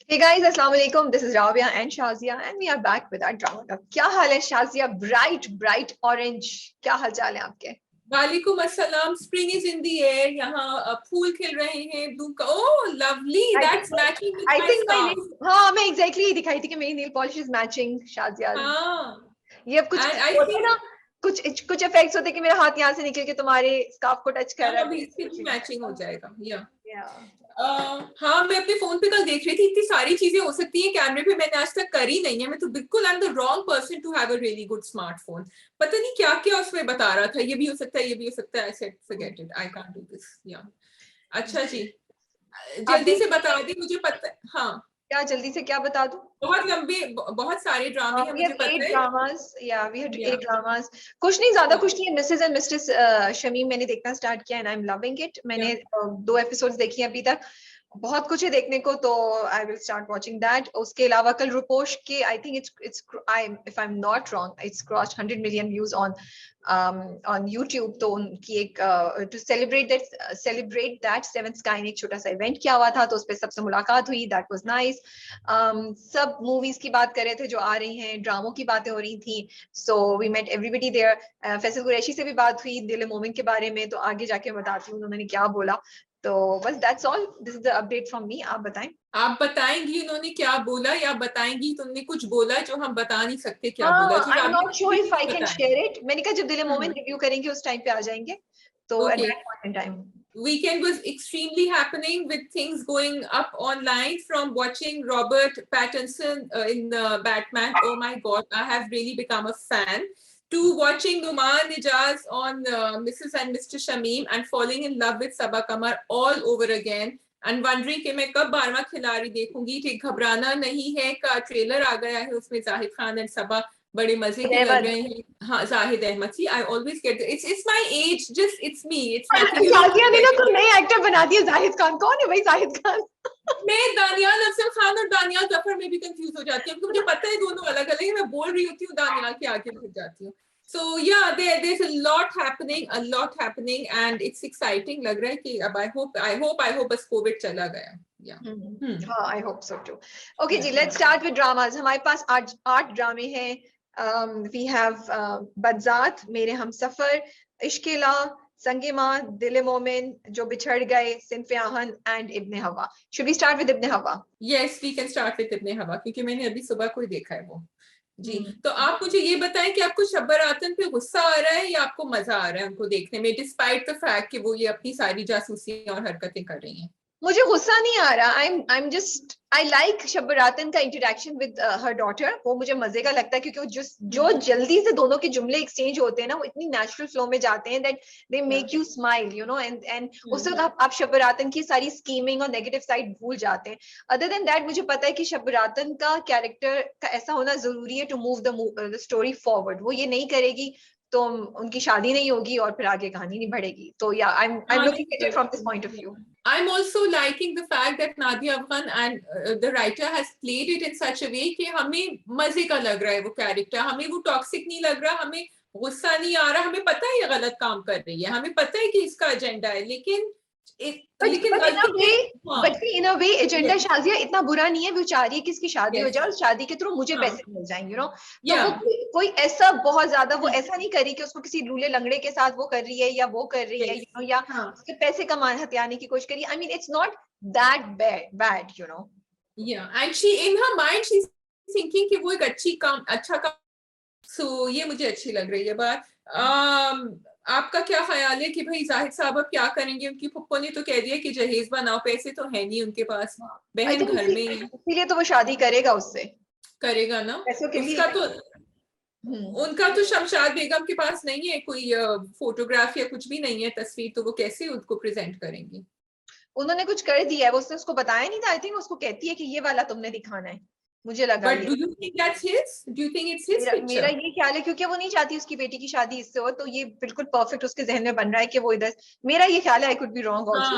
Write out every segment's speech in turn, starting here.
Hey guys, Assalamu alaikum. This is Rabia and Shazia, and we are back with our drama club. क्या हाल है Shazia? Bright orange. क्या हाल चाल है आपके? वालेकुम अस्सलाम. Spring is in the air. यहाँ फूल खिल रहे हैं. ओह lovely, that's matching with I my think my scarf. nail. हाँ, मैं exactly यही दिखाई थी कि मेरी nail polish is matching Shazia. हाँ, ये अब कुछ एंड आई होता है थिंक ना, कुछ इफेक्ट्स होते हैं कि मेरा हाथ यहाँ से निकल के तुम्हारे स्कार्फ को टच कर रहा अभी है. इससे भी मैचिंग हो जाएगा. या Yeah. हाँ, मैं अपने फोन पे कल देख रही थी. इतनी सारी चीजें हो सकती हैं कैमरे पे, मैंने आज तक करी नहीं है. मैं तो बिल्कुल I am the wrong person to have a really good smartphone. पता नहीं क्या क्या उसमें बता रहा था. ये भी हो सकता है, ये भी हो सकता है. I said forget it, I can't do this. या अच्छा जी, आप जल्दी देख से बता दी. मुझे पता. हाँ, क्या जल्दी से क्या बता दूं? बहुत लंबे, बहुत सारे ड्रामे हैं, We मुझे have पता eight है. dramas. Yeah, we had या 8 dramas. कुछ नहीं ज्यादा कुछ नहीं है. मिसेस एंड मिस्टेस शमीम मैंने देखना स्टार्ट किया and I am loving it. मैंने 2 एपिसोड्स देखी हैं अभी तक. बहुत कुछ है देखने को, तो I will start watching that. उसके अलावा कल रुपोश के I think it's I if I am not wrong it's crossed 100 million views on YouTube. तो उनकी एक to celebrate that Seven Sky ने एक छोटा सा इवेंट किया हुआ था, तो उस पर सबसे मुलाकात हुई. That was nice. सब मूवीज की बात कर रहे थे जो आ रही हैं, ड्रामों की बातें हो रही थी. So we met everybody there. Faisal Qureshi से भी बात हुई दिल मोमिन के बारे में, तो आगे जाके बताती हूँ उन्होंने क्या बोला. तो बस that's all. This is the update from me. आप बताएं. आप बताएंगी उन्होंने क्या बोला, या बताएंगी तुमने कुछ बोला जो हम बता नहीं सकते क्या बोला, हाँ, जो I am Rabia not sure if I can बताएं. Share it. मैंने कहा जब दिल मोमिन रिव्यू करेंगे उस टाइम पे आ जाएंगे, तो at okay. That point in time. Weekend was extremely happening with things going up online, from watching Robert Pattinson in Batman. Oh my God, I have really become a fan. To watching Numan Nijaz on Mrs. and Mr. Shamim and falling in love with Sabaa Kamar all over again. And wondering कि मैं कब 12वां खिलाड़ी देखूंगी. ठीक, घबराना नहीं है का ट्रेलर आ गया है, उसमें जाहिद खान एंड सबा बड़े मजे के लग रहे हैं. हाँ, Zahid Ahmed. See I always get it's my age, just it's me, it's nothing. Shazia ने ना कोई नए एक्टर बना दिए. जाहिद खान कौन है भाई? जाहिद खान मैं दानियाल अफजल खान और दानियाल जफर में भी कंफ्यूज हो जाती हूँ, क्योंकि मुझे पता है दोनों अलग अलग है. मैं बोल रही होती हूँ दानियाल के आगे भूल जाती हूँ. So yeah, there's a lot happening, and it's exciting. लग रहा है कि अब I hope बस कोविड चला गया. Yeah. हाँ, I hope so too. Okay ji, Yeah. Let's start with dramas. हमारे पास आज 8 ड्रामे हैं. वी हैव बदजात, मेरे हमसफर, इश्किला, संगे माँ, दिल मोमिन, जो बिछड़ गए, सिन्फ आहन एंड इब्ने हवा. शुड वी स्टार्ट विद इब्ने हवा? Yes, we can start with इब्ने हवा, क्योंकि मैंने अभी सुबह को ही देखा है वो. जी, तो आप मुझे ये बताएं कि आपको शब्बर आतन पे गुस्सा आ रहा है या आपको मजा आ रहा है उनको देखने में, डिस्पाइट द फैक्ट कि वो ये अपनी सारी जासूसी और हरकतें कर रही हैं. मुझे गुस्सा नहीं आ रहा. I am just I like Shabbratan का इंटरेक्शन विद हर डॉटर. वो मुझे मजे का लगता है, क्योंकि वो जो जल्दी से दोनों के जुमले एक्सचेंज होते हैं ना, वो इतनी नेचुरल फ्लो में जाते हैं that they make you smile, you know. And उस वक्त आप शब्बरातन की सारी स्कीमिंग और नेगेटिव साइड भूल जाते हैं. अदर देन दैट मुझे पता है कि शब्बरातन का कैरेक्टर का ऐसा होना जरूरी है to move the story forward. वो ये नहीं करेगी तो उनकी शादी नहीं होगी और फिर आगे कहानी नहीं बढ़ेगी. तो या I am looking at it from this point of view. I'm also liking the fact that Nadia Afghan and the writer has played it in such a way कि हमें मजे का लग रहा है वो कैरेक्टर. हमें वो टॉक्सिक नहीं लग रहा, हमें गुस्सा नहीं आ रहा. हमें पता है ये गलत काम कर रही है, हमें पता है कि इसका एजेंडा है, लेकिन इन अ वे एजेंडा शाजिया इतना बुरा नहीं है. वो चाह रही है कि इसकी शादी हो जाए और शादी के थ्रू मुझे पैसे मिल जाएंगे, यू नो. तो वो कोई ऐसा बहुत ज्यादा वो ऐसा नहीं करी कि उसको किसी लूले लंगड़े के साथ वो कर रही है या वो कर रही है, यू नो, या उसके पैसे कमाने हथियाने की कोशिश करी. I mean it's not that bad, you know. And she in her mind she is thinking कि वो एक अच्छा काम. सो ये मुझे अच्छी लग रही है बात. आपका क्या ख्याल है कि भाई जाहिद साहब अब क्या करेंगे? उनकी फुप्पो ने तो कह दिया कि जहेज बनाओ, पैसे तो है नहीं उनके पास, बहन घर में है, इसीलिए तो वो शादी करेगा उससे. करेगा ना उसका तो. उनका तो शमशाद बेगम के पास नहीं है कोई फोटोग्राफ या कुछ भी नहीं है, तस्वीर, तो वो कैसे उसको प्रेजेंट करेंगी? उन्होंने कुछ कर दिया है, वो उसने उसको बताया नहीं था. आई थिंक उसको कहती है कि ये वाला तुमने दिखाना है. मुझे लगा. But do you think that's his? Do you think it's his picture? मेरा ये ख्याल है, क्योंकि वो नहीं चाहती उसकी बेटी की शादी इससे हो, तो ये बिल्कुल परफेक्ट उसके जहन में बन रहा है कि वो इधर. मेरा ये ख्याल है. I could be wrong also.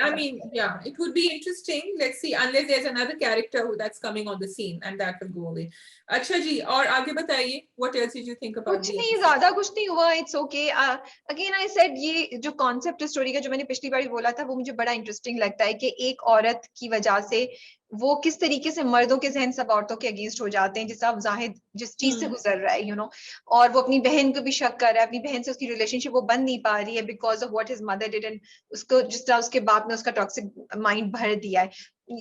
I mean, yeah, it would be interesting. Let's see, unless there's another character that's coming on the scene and that will go away. अच्छा जी, और आगे बताइए. What else did you think about? कुछ नहीं, ज्यादा कुछ नहीं हुआ. It's okay. Again I said, ये जो कॉन्सेप्ट स्टोरी का जो मैंने पिछली बार बोला था, वो मुझे बड़ा इंटरेस्टिंग लगता है कि एक औरत की वजह से वो किस तरीके से मर्दों के जहन सब औरतों के अगेंस्ट हो जाते हैं, जिसका जाहिद जिस चीज से गुजर रहा है, और वो अपनी बहन को भी शक कर रहा है, अपनी बहन से उसकी रिलेशनशिप वो बन नहीं पा रही है because of what his mother did, and उसको जिस तरह उसके बाप ने उसका टॉक्सिक माइंड भर दिया है।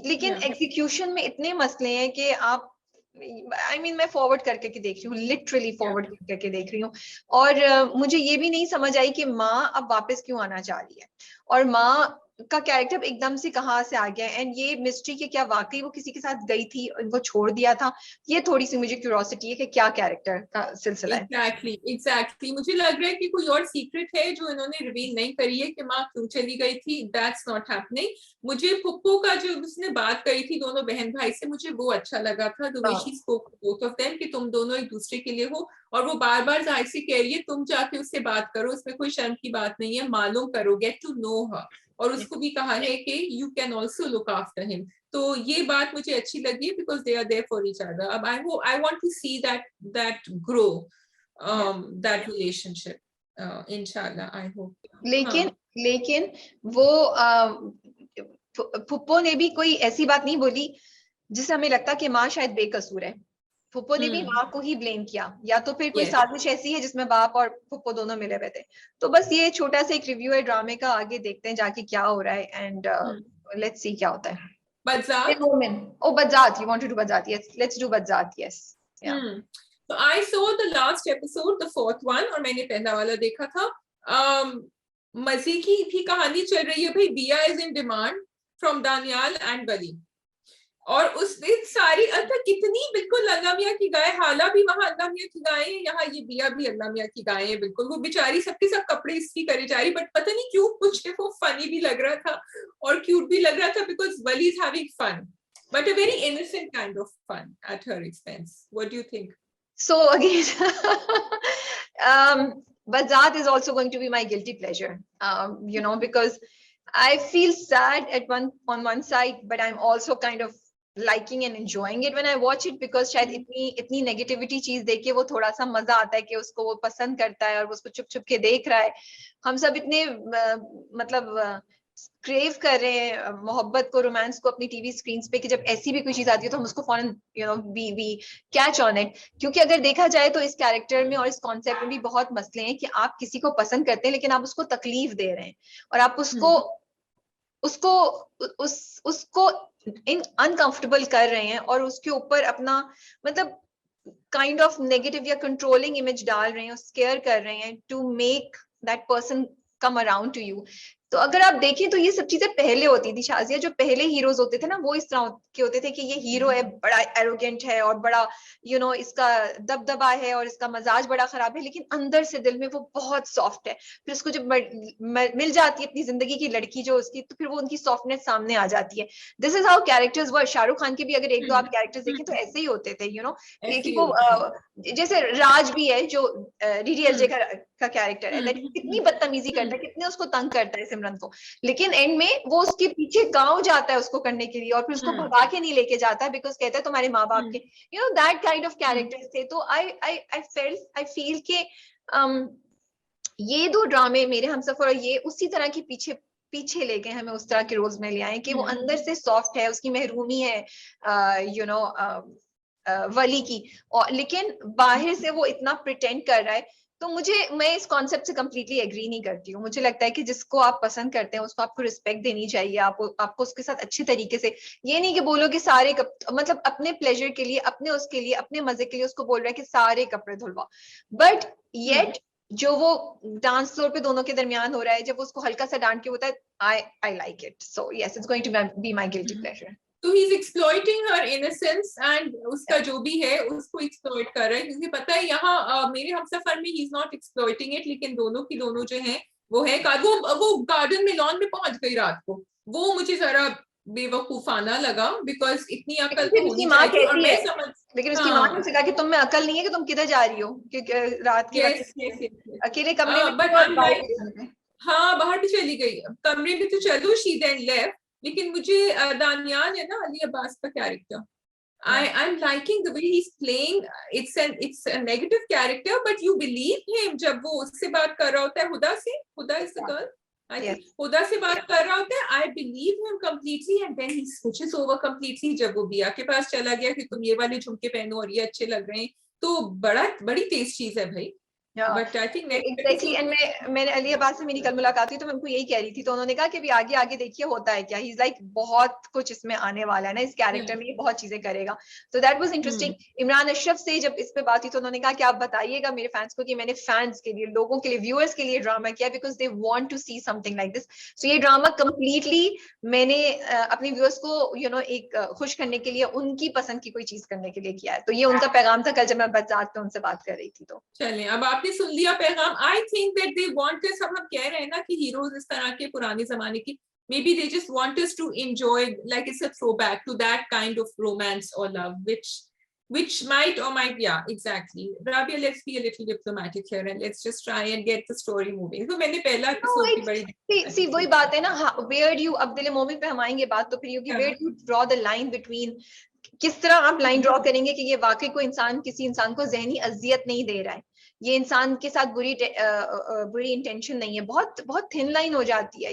लेकिन एग्जीक्यूशन में इतने मसले हैं कि आप मैं फॉरवर्ड करके के देख रही हूँ, लिटरली फॉरवर्ड करके देख रही हूँ। और मुझे ये भी नहीं समझ आई कि माँ अब वापस क्यों आना चाह रही है, और माँ का कैरेक्टर एकदम से कहाँ से आ गया, एंड ये मिस्ट्री कि क्या वाकई वो किसी के साथ गई थी, उनको छोड़ दिया था, ये थोड़ी सी मुझे क्यूरियोसिटी है कि क्या कैरेक्टर का सिलसिला है। एग्जैक्टली मुझे लग रहा है कि कोई और सीक्रेट है जो इन्होंने रिवील नहीं करी है कि माँ क्यों चली गई थी। That's not happening. मुझे पुप्पो का जो उसने बात करी थी दोनों बहन भाई से, मुझे वो अच्छा लगा था, the way she spoke both of them, कि तुम दोनों एक दूसरे के लिए हो, और वो बार बार जाहिर से कह रही है तुम जाके उससे बात करो, इसमें कोई शर्म की बात नहीं है, मालूम करो, गेट टू नो हर। और उसको भी कहा है कि you can also look after him. तो ये बात मुझे अच्छी लगी because they are there for each other. अब I want to see that grow, that relationship, inshallah, I hope. लेकिन वो फुप्पो ने भी कोई ऐसी बात नहीं बोली जिससे हमें लगता कि माँ शायद बेकसूर है। फुप्पो ने भी माँ को ही ब्लेम किया, या तो फिर कोई साजिश ऐसी है जिसमें बाप और फुप्पो दोनों मिले हुए थे। तो बस ये छोटा सा एक रिव्यू है ड्रामे का, आगे देखते हैं जाके क्या हो रहा है, एंड लेट्स सी क्या होता है। Bajat? Oh, Bajat, you want to do Bajat? Yes, let's do Bajat. Yes. Yeah. So I saw the last episode, the 4th one, और मैंने पहला वाला देखा था। मजे की भी कहानी चल रही है भाई। Biya is in demand from Daniyal and Wali, और उस दिन सारी अल्लाह कितनी बिल्कुल अल्लाह मियाँ की गाय, हाला भी वहां अल्लाह मियाँ की गाय है, यहाँ ये बिया भी अल्लाह मियाँ की गाय है बिल्कुल। वो बेचारी सबके सब कपड़े इसकी करे जा रही, बट पता नहीं क्यों मुझे वो फनी भी लग रहा था और क्यूट भी लग रहा था, because Wali is having fun, but a very innocent kind of fun at her expense. What do you think? So again, Bajat is also going to be my guilty pleasure, because I feel sad on one side, but I'm also kind of liking and enjoying it when I watch it, because शायद इतनी negativity चीज देख के वो थोड़ा सा मजा आता है कि उसको वो पसंद करता है और वो उसको चुप चुप के देख रहा है। हम सब इतने मतलब क्रेव कर रहे हैं मोहब्बत को, रोमांस को अपनी टीवी स्क्रीन पे, कि जब ऐसी भी कोई चीज आती है तो हम उसको फौरन वी कैच ऑन इट। क्योंकि अगर देखा जाए तो इस कैरेक्टर में और इस कॉन्सेप्ट में भी बहुत मसले हैं कि आप किसी को पसंद करते हैं लेकिन आप उसको तकलीफ दे रहे हैं, और आप उसको अनकंफर्टेबल कर रहे हैं, और उसके ऊपर अपना मतलब काइंड ऑफ नेगेटिव या कंट्रोलिंग इमेज डाल रहे हैं, स्केयर कर रहे हैं to make that person come around to you. तो अगर आप देखें तो ये सब चीजें पहले होती थी शाजिया, जो पहले हीरोज होते थे ना वो इस तरह के होते थे कि ये हीरो है, बड़ा एरोगेंट है और बड़ा इसका दबदबा है और इसका मजाज बड़ा खराब है, लेकिन अंदर से दिल में वो बहुत सॉफ्ट है। फिर उसको जब मिल जाती है अपनी जिंदगी की लड़की जो उसकी, तो फिर वो उनकी सॉफ्टनेस सामने आ जाती है। This is how characters were. Shahrukh Khan के भी अगर एक दो आप कैरेक्टर्स देखें तो ऐसे ही होते थे, कि वो जैसे राज भी है जो डीडीएलजे का कैरेक्टर है, कितनी बदतमीजी करता है, कितने उसको तंग करता है सिमरन को, लेकिन एंड में वो उसके पीछे गांव जाता है उसको करने के लिए, और फिर उसको भगा के नहीं लेके जाता बिकॉज कहता है तुम्हारे माँ बाप के, दैट काइंड ऑफ कैरेक्टर्स थे। तो आई फील के ये दो ड्रामे मेरे हमसफर और ये उसी तरह के पीछे ले गए, हमें उस तरह के रोल्स में ले आए कि वो अंदर से सॉफ्ट है, उसकी महरूमी है वली की, और लेकिन बाहर से वो इतना प्रिटेंड कर रहा है। तो मैं इस कॉन्सेप्ट से कंप्लीटली एग्री नहीं करती हूँ। मुझे लगता है कि जिसको आप पसंद करते हैं उसको आपको रिस्पेक्ट देनी चाहिए, आपको उसके साथ अच्छे तरीके से, ये नहीं कि बोलो कि सारे मतलब अपने प्लेजर के लिए, अपने उसके लिए, अपने मजे के लिए उसको बोल रहा है कि सारे कपड़े धुलवा, बट येट जो वो डांस फ्लोर पे दोनों के दरमियान हो रहा है, जब उसको हल्का सा डांट के होता है, I like it. So yes, it's going to be my guilty pleasure. तो he is exploiting her innocence, and उसका जो भी है उसको एक्सप्लॉइट कर रहा है, क्योंकि पता है यहाँ मेरे हमसफर में he is not exploiting it, लेकिन दोनों की दोनों जो है वो है वो गार्डन में लॉन में पहुंच गई रात को, वो मुझे जरा बेवकूफाना लगा, बिकॉज इतनी अकल तो होनी चाहिए। और मैं समझ, लेकिन उसकी माँ ने कहा कि तुम में अकल नहीं है कि तुम किधर जा रही हो, क्योंकि रात के वक्त अकेले कमरे में हाँ बाहर भी चली गई, कमरे में तो चलो, शी देन लेफ्ट। लेकिन मुझे दानियाल है ना, अली अब्बास का character, I'm liking the way he's playing. It's a negative character, but you believe him जब वो उससे बात कर रहा होता है, हुदा से, हुदा is the girl, I Yes. think खुदा से बात कर रहा होता है, I believe him completely and then he switches over completely जब वो बिया के पास चला गया कि तुम ये वाले झुमके पहनो और ये अच्छे लग रहे हैं, तो बड़ी तेज चीज है भाई। But I think next exactly episode and मैंने अली अब्बास से मेरी कल मुलाकात हुई तो मैं उनको यही कह रही थी, तो उन्होंने कहा कि अभी आगे आगे देखिए होता है क्या, ही इज लाइक बहुत कुछ इसमें आने वाला है ना, इस कैरेक्टर में ये बहुत चीजें करेगा, तो that was interesting. Imran Ashraf से जब इस पे बात हुई तो उन्होंने कहा कि आप बताइएगा मेरे फैंस को कि मैंने फैंस के लिए, लोगों के लिए, व्यूअर्स के लिए ड्रामा किया because they want to see something like this. So ये ड्रामा कंप्लीटली मैंने अपने व्यूअर्स को एक खुश करने के लिए, उनकी पसंद की कोई चीज करने के लिए किया है, तो ये उनका पैगाम था कल जब मैं बात पे उनसे बात कर रही थी। तो चलें, अब आपने सुन लिया पैगाम। I think that they want us, हम कह रहे हैं ना कि हीरोज इस तरह के पुराने जमाने की, maybe they just want us to enjoy, like it's a throwback to that kind of romance or love which might or might, yeah, exactly. Rabia, let's be a little diplomatic here and let's just try and get the story moving. तो मैंने पहला episode की बड़ी सी वही बात है ना, where you, अब दिल मोमिन पे हम आएंगे बात, तो फिर ये कि where you draw the line between, किस तरह आप लाइन ड्रॉ करेंगे कि ये वाकई कोई इंसान किसी इंसान को जहनी अजियत नहीं दे रहा है, ये इंसान के साथ बुरी इंटेंशन नहीं है, बहुत बहुत थिन लाइन हो जाती है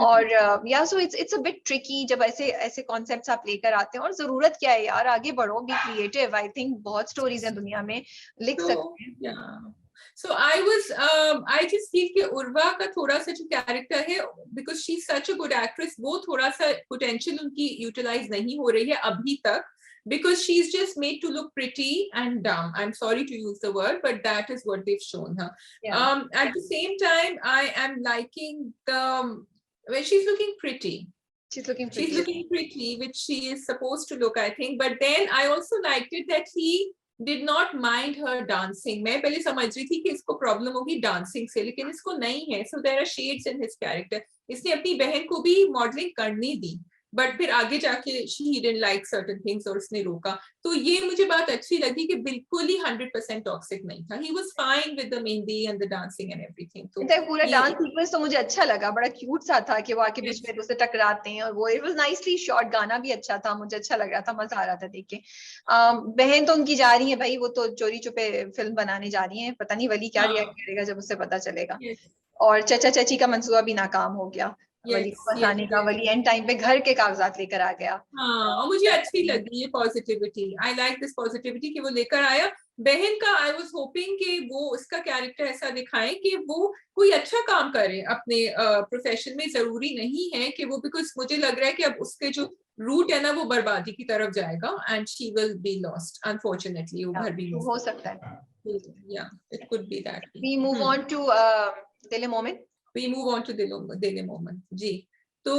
और या so it's a bit tricky जब ऐसे ऐसे कॉन्सेप्ट्स आप लेकर आते हैं, और जरूरत क्या है यार, आगे बढ़ो, बी क्रिएटिव। आई थिंक बहुत स्टोरीज हैं दुनिया में, लिख सकते हैं। So I just feel कि उर्वा का थोड़ा सा जो कैरेक्टर है, because she's such a good actress, वो थोड़ा सा potential उनकी utilize नहीं हो रही है अभी तक, because she's just made to look pretty and dumb. I'm sorry to use the word, but that is what they've shown her. Yeah. At the same time, I am liking when she's looking pretty. She's looking pretty, which she is supposed to look, I think. But then I also liked it that he did not mind her dancing. मैं पहले समझ रही थी कि इसको problem होगी dancing से, लेकिन इसको नहीं है. So there are shades in his character. इसने अपनी बहन को भी मॉडलिंग करनी दी, बट फिर आगे जाके she didn't like certain things और उसने रोका. तो ये मुझे बात अच्छी लगी कि बिल्कुल ही 100% टॉक्सिक नहीं था. He was fine with the mehndi and the dancing and everything. तो पूरा डांस सीक्वेंस तो मुझे अच्छा लगा, बड़ा क्यूट सा था कि वो आके बीच में दूसरे टकराते हैं, और वो इट वाज नाइसली शॉट, गाना भी अच्छा था, मुझे अच्छा लग रहा था, मजा आ रहा था देख के। बहन तो उनकी जा रही है भाई, वो तो चोरी छुपे फिल्म बनाने जा रही है, पता नहीं वली क्या रिएक्ट करेगा जब उससे पता चलेगा। और चचा चची का मंसूबा भी नाकाम हो गया, वली को फंसाने का, वली एंड टाइम पे घर के कागजात लेकर आ गया। हाँ, और मुझे अच्छी लगी ये positivity. I like this positivity कि वो लेकर आया. बहन का आई वाज होपिंग कि वो उसका कैरेक्टर ऐसा दिखाएं कि वो कोई अच्छा काम करे अपने प्रोफेशन में. जरूरी नहीं है कि वो, बिकॉज मुझे लग रहा है कि अब उसके जो रूट है ना वो बर्बादी की तरफ जाएगा, and she will be lost unfortunately. वो घर भी हो सकता है. या it could be that. We move on to Dil Momin. We move on to दिल मोमिन. जी, तो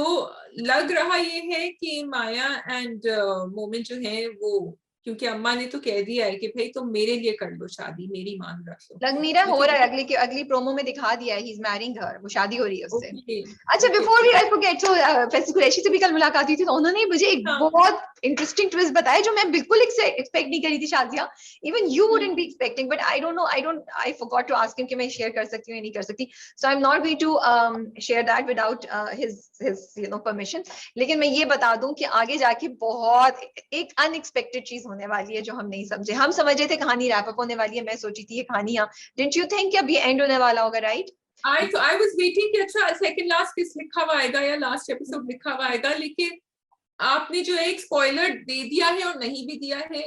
लग रहा ये है कि माया एंड मोमिन जो है वो, क्योंकि अम्मा ने तो कह दिया है कि भाई तुम मेरे लिए कर लो शादी, मेरी मान रख लो. लग नहीं रहा हो रहा है, अगली प्रोमो में दिखा दिया है, ही इज मैरिंग हर, वो शादी हो रही है उससे. अच्छा, बिफोर वी आई फॉरगेट, सो फैसी कुरैशी से भी कल मुलाकात हुई थी, तो उन्होंने मुझे एक बहुत इंटरेस्टिंग ट्विस्ट बताया जो मैं बिल्कुल एक्सपेक्ट नहीं करी थी. Shadia, even you wouldn't be expecting, but I don't know, I forgot to ask him कि मैं शेयर कर सकती हूँ या नहीं कर सकती. So I am not going to share that without his permission. लेकिन मैं ये बता दूं कि आगे जाके बहुत एक अनएक्सपेक्टेड चीज होने वाली है जो हम नहीं समझे. हम समझ रहे थे कहानी रैप अप होने वाली है, मैं सोची थी ये कहानी, डिडंट यू थिंक कि अब ये एंड होने वाला होगा, राइट? I was waiting कि अच्छा सेकंड लास्ट किस लिखा हुआ आएगा या लास्ट एपिसोड लिखा हुआ आएगा, लेकिन आपने जो एक स्पॉइलर दे दिया है और नहीं भी दिया है.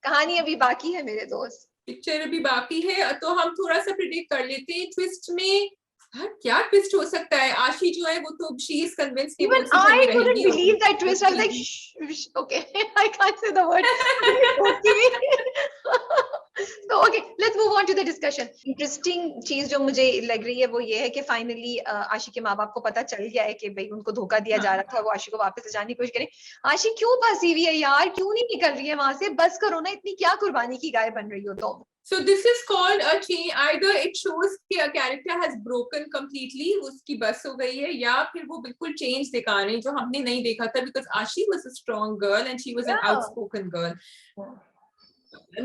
कहानी अभी बाकी है मेरे दोस्त, पिक्चर अभी बाकी है, तो हम थोड़ा सा प्रिडिक्ट कर लेते हैं ट्विस्ट में. हाँ, क्या ट्विस्ट हो सकता है? आशी जो है वो तो she is convinced. Even I couldn't believe that twist. I was like, shh, okay, I can't say the word. So okay, let's move on to the discussion. Interesting चीज जो मुझे लग रही है वो ये है कि फाइनली आशी के माँ बाप को पता चल गया है कि भाई उनको धोखा दिया जा रहा था, वो आशी को वापस ले जाने की कोशिश करें. आशी क्यों फंसी हुई है यार, क्यों नहीं निकल रही है वहां से? बस करो ना, इतनी क्या कुर्बानी की गाय बन रही हो तुम. So this is called a change. Either it shows कि a character has broken completely, उसकी बस हो गई है, या फिर वो बिल्कुल change दिखा रहे हैं जो हमने नहीं देखा था, because Ashi was a strong girl and she was an outspoken girl.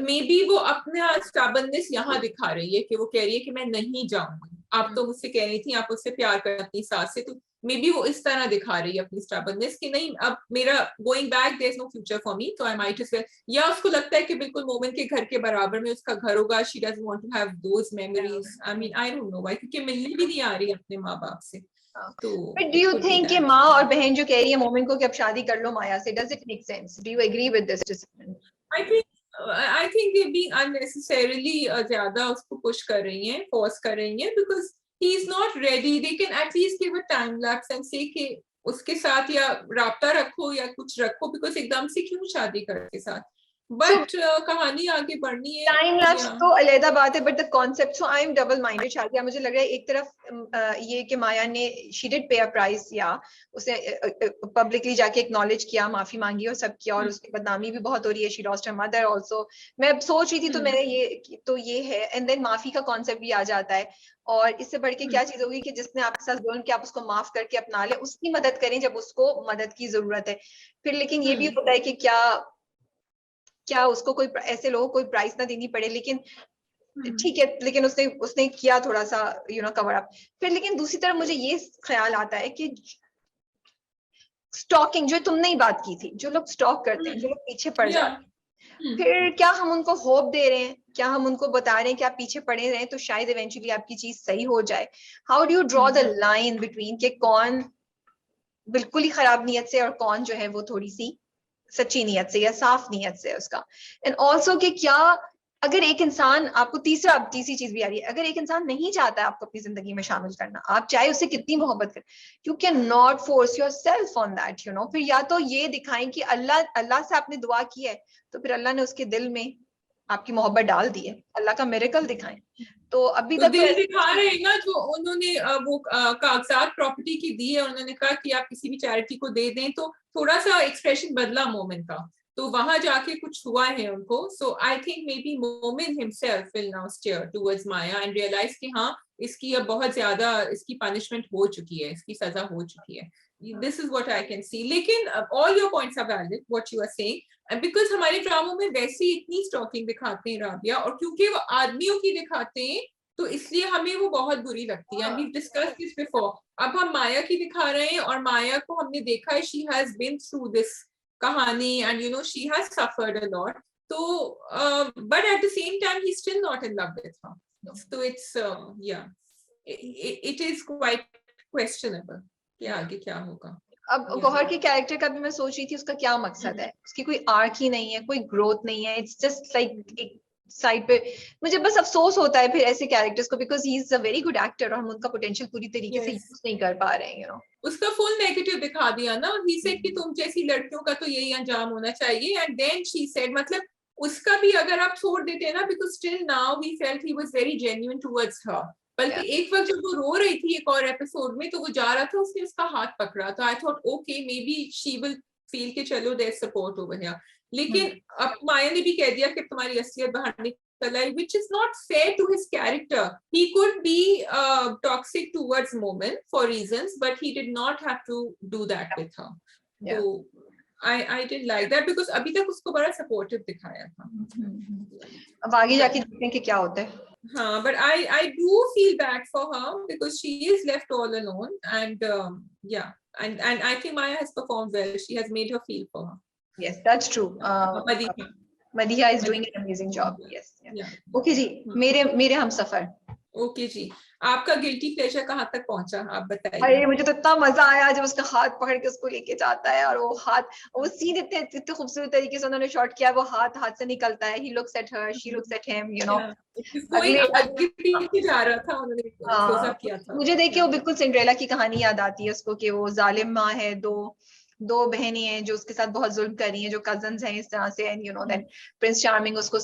Maybe वो अपना stubbornness यहाँ दिखा रही है कि वो कह रही है कि मैं नहीं जाऊंगी. आप तो मुझसे कह रही थी, आप उससे प्यार करती अपनी सास से, तो मे बी वो इस तरह दिखा रही है अपनी स्टबर्ननेस कि नहीं अब मेरा going back there is no future for me, तो आई माइट एज वेल, या उसको लगता है कि बिल्कुल मोमेंट के घर के बराबर में उसका घर होगा, she doesn't want to have those memories, I mean I don't know why, क्योंकि मिलने भी नहीं आ रही अपने माँ बाप से। तो बट डू यू थिंक कि माँ और बहन जो कह रही है मोमेंट को कि अब शादी कर लो माया से, does it make sense? Do you agree with this decision? I think they're being unnecessarily ज्यादा उसको push कर रही हैं, force कर रही हैं, because he is not ready. They can at least give a time lapse and say कि उसके साथ या राब्ता रखो या कुछ रखो, because एकदम से क्यों शादी कर के साथ, बट कहानी आगे बढ़नी है। टाइम लैप्स तो अलग बात है, but the concept, so I am double minded Shadia. मुझे लग रहा है एक तरफ ये कि माया ने शी डिड पे अ प्राइस, या उसने पब्लिकली जाके एक्नॉलेज किया, माफी मांगी और सब किया, और उसकी बदनामी भी बहुत हो रही है, she lost her mother also. मैं सोच रही थी तो मैंने ये है, एंड देन माफी का कॉन्सेप्ट भी आ जाता है, और इससे बढ़ के क्या चीज होगी कि जिसने आपके साथ जुल्म किया आप उसको माफ करके अपना ले, उसकी मदद करें जब उसको मदद की जरूरत है। फिर लेकिन ये भी होता है कि क्या उसको कोई ऐसे लोगों को कोई प्राइस ना देनी पड़े, लेकिन ठीक है, लेकिन उसने किया थोड़ा सा कवर अप। फिर लेकिन दूसरी तरफ मुझे ये ख्याल आता है कि स्टॉकिंग, जो तुमने ही बात की थी, जो लोग स्टॉक करते हैं, जो लोग पीछे पड़ जाते हैं, फिर क्या हम उनको होप दे रहे हैं, क्या हम उनको बता रहे हैं कि आप पीछे पड़े रहें तो शायद इवेंचुअली आपकी चीज सही हो जाए? How do you draw the line between के कौन बिल्कुल ही खराब नियत से और कौन जो है वो थोड़ी सी सच्ची नियत से या साफ नियत से उसका? एंड ऑल्सो कि क्या अगर एक इंसान आपको तीसरी चीज भी आ रही है, अगर एक इंसान नहीं चाहता है आपको अपनी जिंदगी में शामिल करना, आप चाहे उससे कितनी मोहब्बत करें, you can not force your self on that, फिर या तो ये दिखाएं कि अल्लाह से आपने दुआ की है तो फिर अल्लाह ने उसके दिल में आपकी मोहब्बत डाल दी है, अल्लाह का मिरेकल दिखाएं। तो अभी तो तक दिल दिखा रहे हैं ना, जो उन्होंने वो कागजात प्रॉपर्टी की दी है, उन्होंने कहा कि आप किसी भी चैरिटी को दे दें, तो थोड़ा सा एक्सप्रेशन बदला मोमिन का, तो वहां जाके कुछ हुआ है उनको। So I think maybe Momin himself will now steer towards Maya and realize कि हाँ इसकी अब बहुत ज्यादा इसकी पनिशमेंट हो चुकी है, इसकी सजा हो चुकी है। This is what I can see. लेकिन all your points are valid what you are saying, because हमारे ड्रामों में वैसे ही इतनी स्टॉकिंग दिखाते हैं राबिया, और क्योंकि वो आदमियों की दिखाते हैं तो इसलिए हमें वो बहुत बुरी लगती है। We discuss this before. अब हम माया की दिखा रहे हैं, और माया को हमने देखा है, she has been through this कहानी and she has suffered a lot, तो but at the same time he still not in love with her, so it's it is quite questionable कि आगे क्या होगा। अब गौहर के कैरेक्टर का भी मैं सोच रही थी उसका क्या मकसद है, उसकी कोई आर्क ही नहीं है, कोई ग्रोथ नहीं है, इट्स जस्ट लाइक एक साइड पे। मुझे बस अफसोस होता है फिर ऐसे कैरेक्टर्स को, because he is a very good actor और हम उनका पोटेंशियल पूरी तरीके से यूज नहीं कर पा रहे हैं। उसका फुल नेगेटिव दिखा दिया ना, ही सेड कि तुम जैसी लड़कियों का तो यही अंजाम होना चाहिए, एंड देन शी सेड, मतलब उसका भी अगर आप छोड़ देते ना, because still now he felt he was very genuine towards हर। बल्कि एक वक्त जब वो रो रही थी एक और एपिसोड में, तो वो जा रहा था, उसने उसका हाथ पकड़ा, तो I thought okay may be she will feel कि चलो देयर सपोर्ट ओवर हियर। लेकिन अब माया ने भी कह दिया कि तुम्हारी असलियत बाहर निकल आई, which is not fair to his character. He could be toxic towards Momin for reasons, but he did not have to do that with her. Yeah. So I didn't like that, because अभी तक उसको बड़ा supportive दिखाया था। अब आगे जाके देखते हैं कि क्या होता है। हाँ, but I do feel bad for her because she is left all alone, and yeah, and I think Maya has performed well. She has made her feel for her. Yes, that's true. Madiha is doing an amazing job. Yes. Yeah. Okay जी, मेरे हम सफर। Okay जी, आपका guilty pleasure कहाँ तक पहुंचा, आप बताइए। अरे मुझे तो इतना मजा आया जब उसका हाथ पकड़ के उसको लेके जाता है, और वो सीन इतने खूबसूरत तरीके से उन्होंने शॉट किया, वो हाथ से निकलता है, he looks at her, she looks at him, अगले जा रहा था, उन्होंने क्लोज अप किया था। मुझे देख के वो बिल्कुल सिंड्रेला की कहानी याद आती है उसको, कि वो जालिम माँ है, दो बहनें हैं जो उसके साथ बहुत जुल्म कर रही हैं, जो कजन्स हैं इस तरह से, एंड देन प्रिंस चार्मिंग उसको,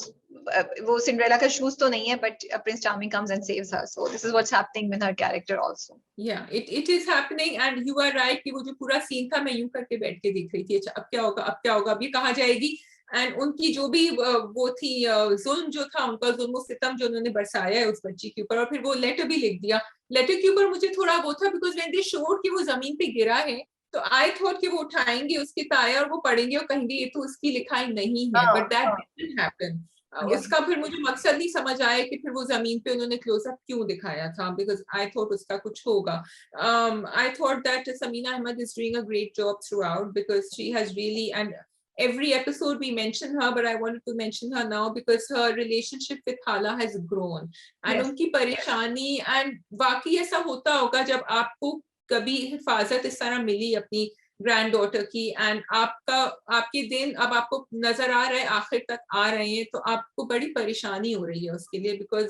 वो सिंड्रेला का शूज तो नहीं है, but prince charming comes and saves her, so this is what's happening with her character also. Yeah it is happening, and you are right कि वो जो पूरा सीन था मैं यूं करके बैठ के देख रही थी, अच्छा अब क्या होगा, अब क्या होगा, अब ये कहाँ जाएगी, एंड उनकी जो भी वो थी जुल्म जो था उनका, जुल्म सितम जो उन्होंने बरसाया है उस बच्ची के ऊपर, और फिर वो लेटर भी लिख दिया। लेटर के ऊपर मुझे थोड़ा वो था, बिकॉज व्हेन दे शोड कि वो जमीन पे गिरा है, तो आई थॉट कि वो उठाएंगे उसकी ताया और वो पढ़ेंगे और कहेंगे ये तो उसकी लिखाई नहीं है, but that didn't happen. Yeah. उसका फिर मुझे मकसद नहीं समझ आया कि फिर वो जमीन पे उन्होंने क्लोजअप क्यों दिखाया था, बिकॉज आई थॉट उसका कुछ होगा. I thought that Samina Ahmed is doing a great job throughout, because she has really, and every episode we mention her, but I wanted to mention her now because her relationship with Hala has grown. And Yes. उनकी परेशानी, and वाकई ऐसा होता होगा जब आपको कभी हिफाजत इस तरह मिली अपनी ग्रैंड डॉटर की, एंड आपके दिन अब आपको नजर आ रहा है आखिर तक आ रहे हैं, तो आपको बड़ी परेशानी हो रही है उसके लिए, because